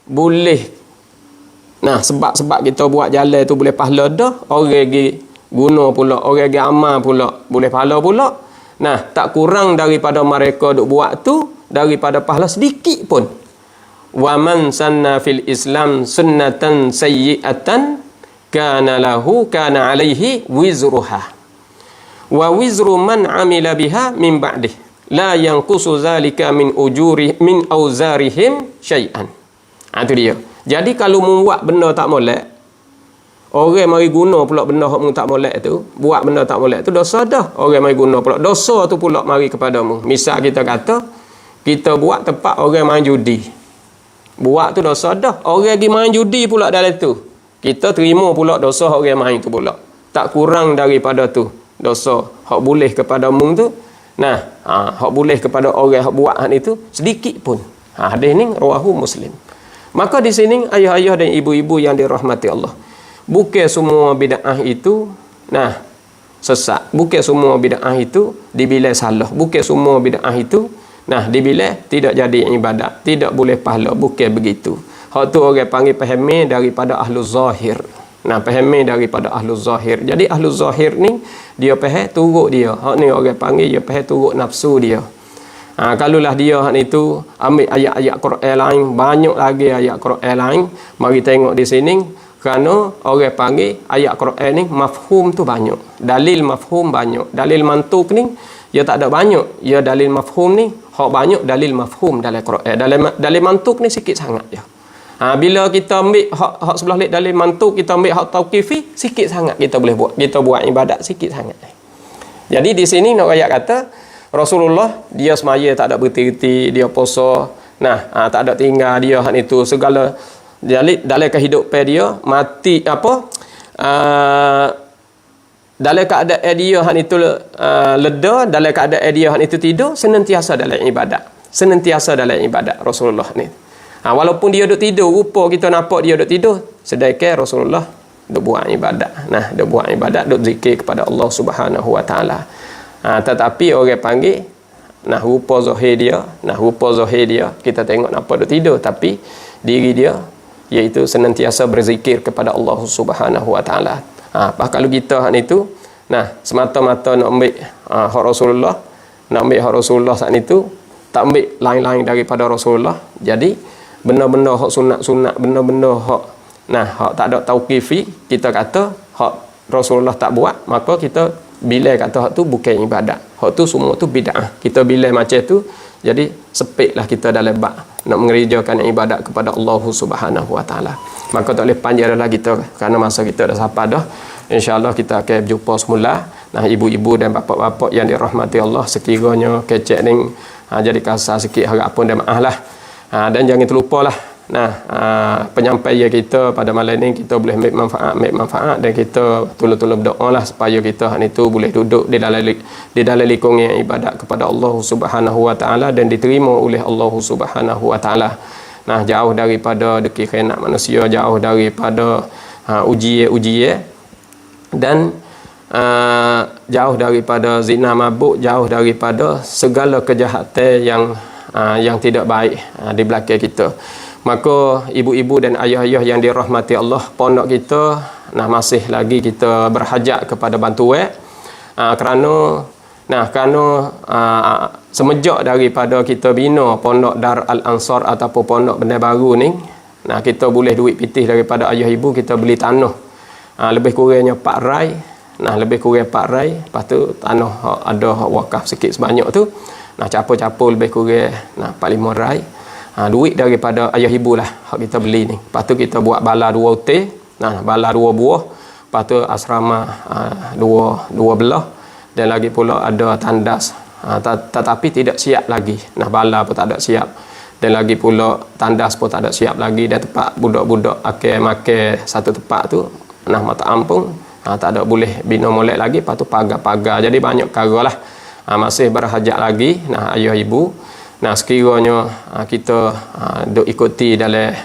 A: boleh. Nah, sebab kita buat jalan tu boleh pahala dah, orang pergi guna pula, orang pergi amal pula, boleh pahala pula. Nah, tak kurang daripada mereka duk buat tu, daripada pahala sedikit pun. Wa man sanna fil Islam sunnatan sayyi'atan kana alaihi wizruha wa wizru man amila biha min ba'dih la yanqusu zalika min auzarihim syai'an. Itu dia. Jadi kalau membuat benda tak molek, orang mari guna pula benda hak tak molek tu, buat benda tak molek tu dosa dah. Orang mari guna pula dosa tu pula mari kepadamu. Misal kita kata kita buat tempat orang main judi, buat tu dosa dah. Orang pergi main judi pula dalam tu, kita terima pula dosa orang main tu pula. Tak kurang daripada tu dosa hak boleh kepada mung tu. Nah, hak boleh kepada orang hak buat hak itu sedikit pun. Hadis ni rawahu Muslim. Maka di sini ayah-ayah dan ibu-ibu yang dirahmati Allah, bukan semua bid'ah itu sesat. Bukan semua bid'ah itu dibilai salah. Bukan semua bid'ah itu Nah, dibilih tidak jadi ibadat, tidak boleh pahala, bukan begitu. Hak tu orang panggil pahami daripada ahlu zahir. Nah, pahami daripada ahlu zahir. Jadi ahlu zahir ni dia faham turut dia. Hak ni orang panggil dia faham turut nafsu dia. Kalaulah dia hak itu ambil ayat-ayat Quran lain, banyak lagi ayat Quran lain, mari tengok di sini. Kerana orang panggil ayat Quran ni mafhum tu banyak. Dalil mafhum banyak. Dalil mantuk ni dia tak ada banyak. Ya dalil mafhum ni hak banyak dalil mafhum dalam Quran. Dalil mantuk ni sikit sangat je. Bila kita ambil hak sebelah lek dalil mantuk, kita ambil hak tauqifi, sikit sangat kita boleh buat. Kita buat ibadat sikit sangat. Jadi di sini nak ayat kata Rasulullah dia semaya tak ada berhenti, dia puasa. Nah, tak ada tinggal dia hak itu segala dalam kehidupan dia mati apa? Dalam keadaan dia hak itu leda, dalam keadaan dia hak itu tidur, senantiasa dalam ibadat. Senantiasa dalam ibadat Rasulullah ni. Walaupun dia duduk tidur, rupa kita nampak dia duduk tidur, sedangkan Rasulullah duduk buat ibadat. Nah, duduk buat ibadat, duduk zikir kepada Allah Subhanahu Wa Taala. Tetapi orang panggil rupa zahir dia, kita tengok nampak duduk tidur, tapi diri dia iaitu senantiasa berzikir kepada Allah Subhanahu Wa Taala. Kalau kita hak itu, semata-mata nak ambil hak Rasulullah, nak ambil hak Rasulullah saat itu, tak ambil lain-lain daripada Rasulullah. Jadi benda-benda hak sunat-sunat, benda-benda hak hak tak ada tauqifi, kita kata hak Rasulullah tak buat, maka kita bila kata hak tu bukan ibadat. Hak tu semua tu bid'ah. Kita bila macam tu, jadi sepiklah kita dalam bab nak mengerjakan ibadat kepada Allah Subhanahu Wa Taala. Maka tak boleh panjang dah kita kerana masa kita dah sampai dah. Insya-Allah kita akan berjumpa semula. Ibu-ibu dan bapa-bapa yang dirahmati Allah, sekiranya kecek ni jadi kasar sikit, harap pun dan maaf lah. Dan jangan terlupalah penyampaian kita pada malam ini, kita boleh ambil manfaat dan kita tolong-tolong berdoa lah supaya kita itu boleh duduk di dalam lingkungan ibadat kepada Allah Subhanahu Wa Taala dan diterima oleh Allah Subhanahu Wa Taala. Jauh daripada deki khianat manusia, jauh daripada ujian dan jauh daripada zina mabuk, jauh daripada segala kejahatan yang tidak baik di belakang kita. Maka ibu-ibu dan ayah-ayah yang dirahmati Allah, pondok kita masih lagi kita berhajat kepada bantuan kerana semenjak daripada kita bina pondok Dar Al-Ansar ataupun pondok Benda Baru ni, kita boleh duit pitih daripada ayah ibu, kita beli tanah lebih kurangnya 4 rai. Lebih kurang 4 rai. Lepas tu tanah ada wakaf sikit sebanyak tu, capur-capur lebih kurang 4-5 rai. Duit daripada ayah ibu lah hak kita beli ni. Lepas tu kita buat bala 2 hotel, bala 2 buah. Lepas tu asrama 2 belah, dan lagi pula ada tandas. Tetapi tidak siap lagi. Bala pun tak ada siap, dan lagi pula tandas pun tak ada siap lagi, dan tempat budak-budak akan makan satu tempat tu mata ampung tak ada boleh bina molek lagi. Lepas tu pagar-pagar, jadi banyak perkara lah. Masih berhajat lagi ayah ibu. Sekiranya kita duk ikuti dalam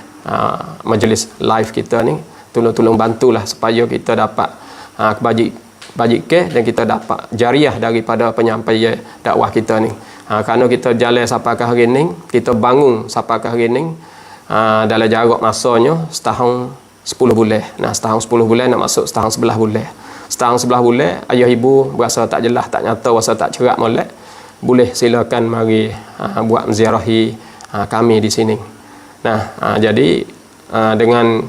A: majlis live kita ni, tolong bantulah supaya kita dapat kebajikan dan kita dapat jariah daripada penyampaian dakwah kita ni. Kerana kita jalan sampai ke hari ni, kita bangun sampai ke hari ni, dalam jarak masanya setahun 10 bulan. Setahun 10 bulan nak masuk setahun 11 bulan. Setahun 11 bulan, ayah ibu berasa tak jelas, tak nyata, rasa tak cerak molek, boleh silakan mari buat menziarahi kami di sini. Jadi dengan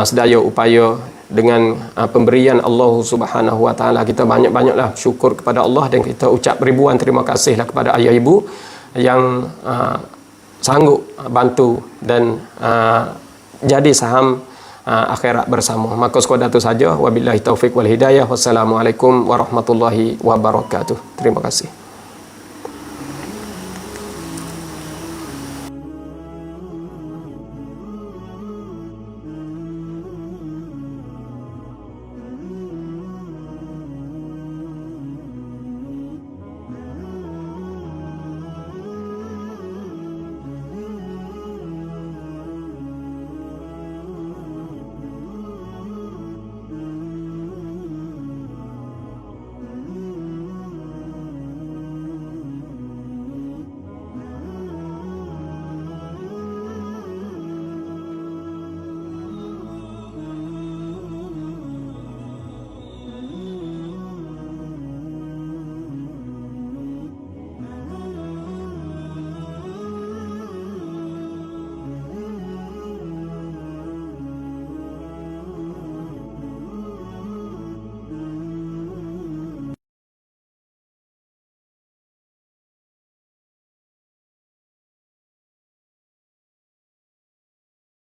A: sedaya upaya, dengan pemberian Allah Subhanahu Wa Taala, kita banyak-banyaklah syukur kepada Allah, dan kita ucap ribuan terima kasihlah kepada ayah ibu yang sanggup bantu dan jadi saham akhirat bersama. Maka sekadar itu saja. Wabillahi taufik wal hidayah. Wassalamualaikum warahmatullahi wabarakatuh. Terima kasih.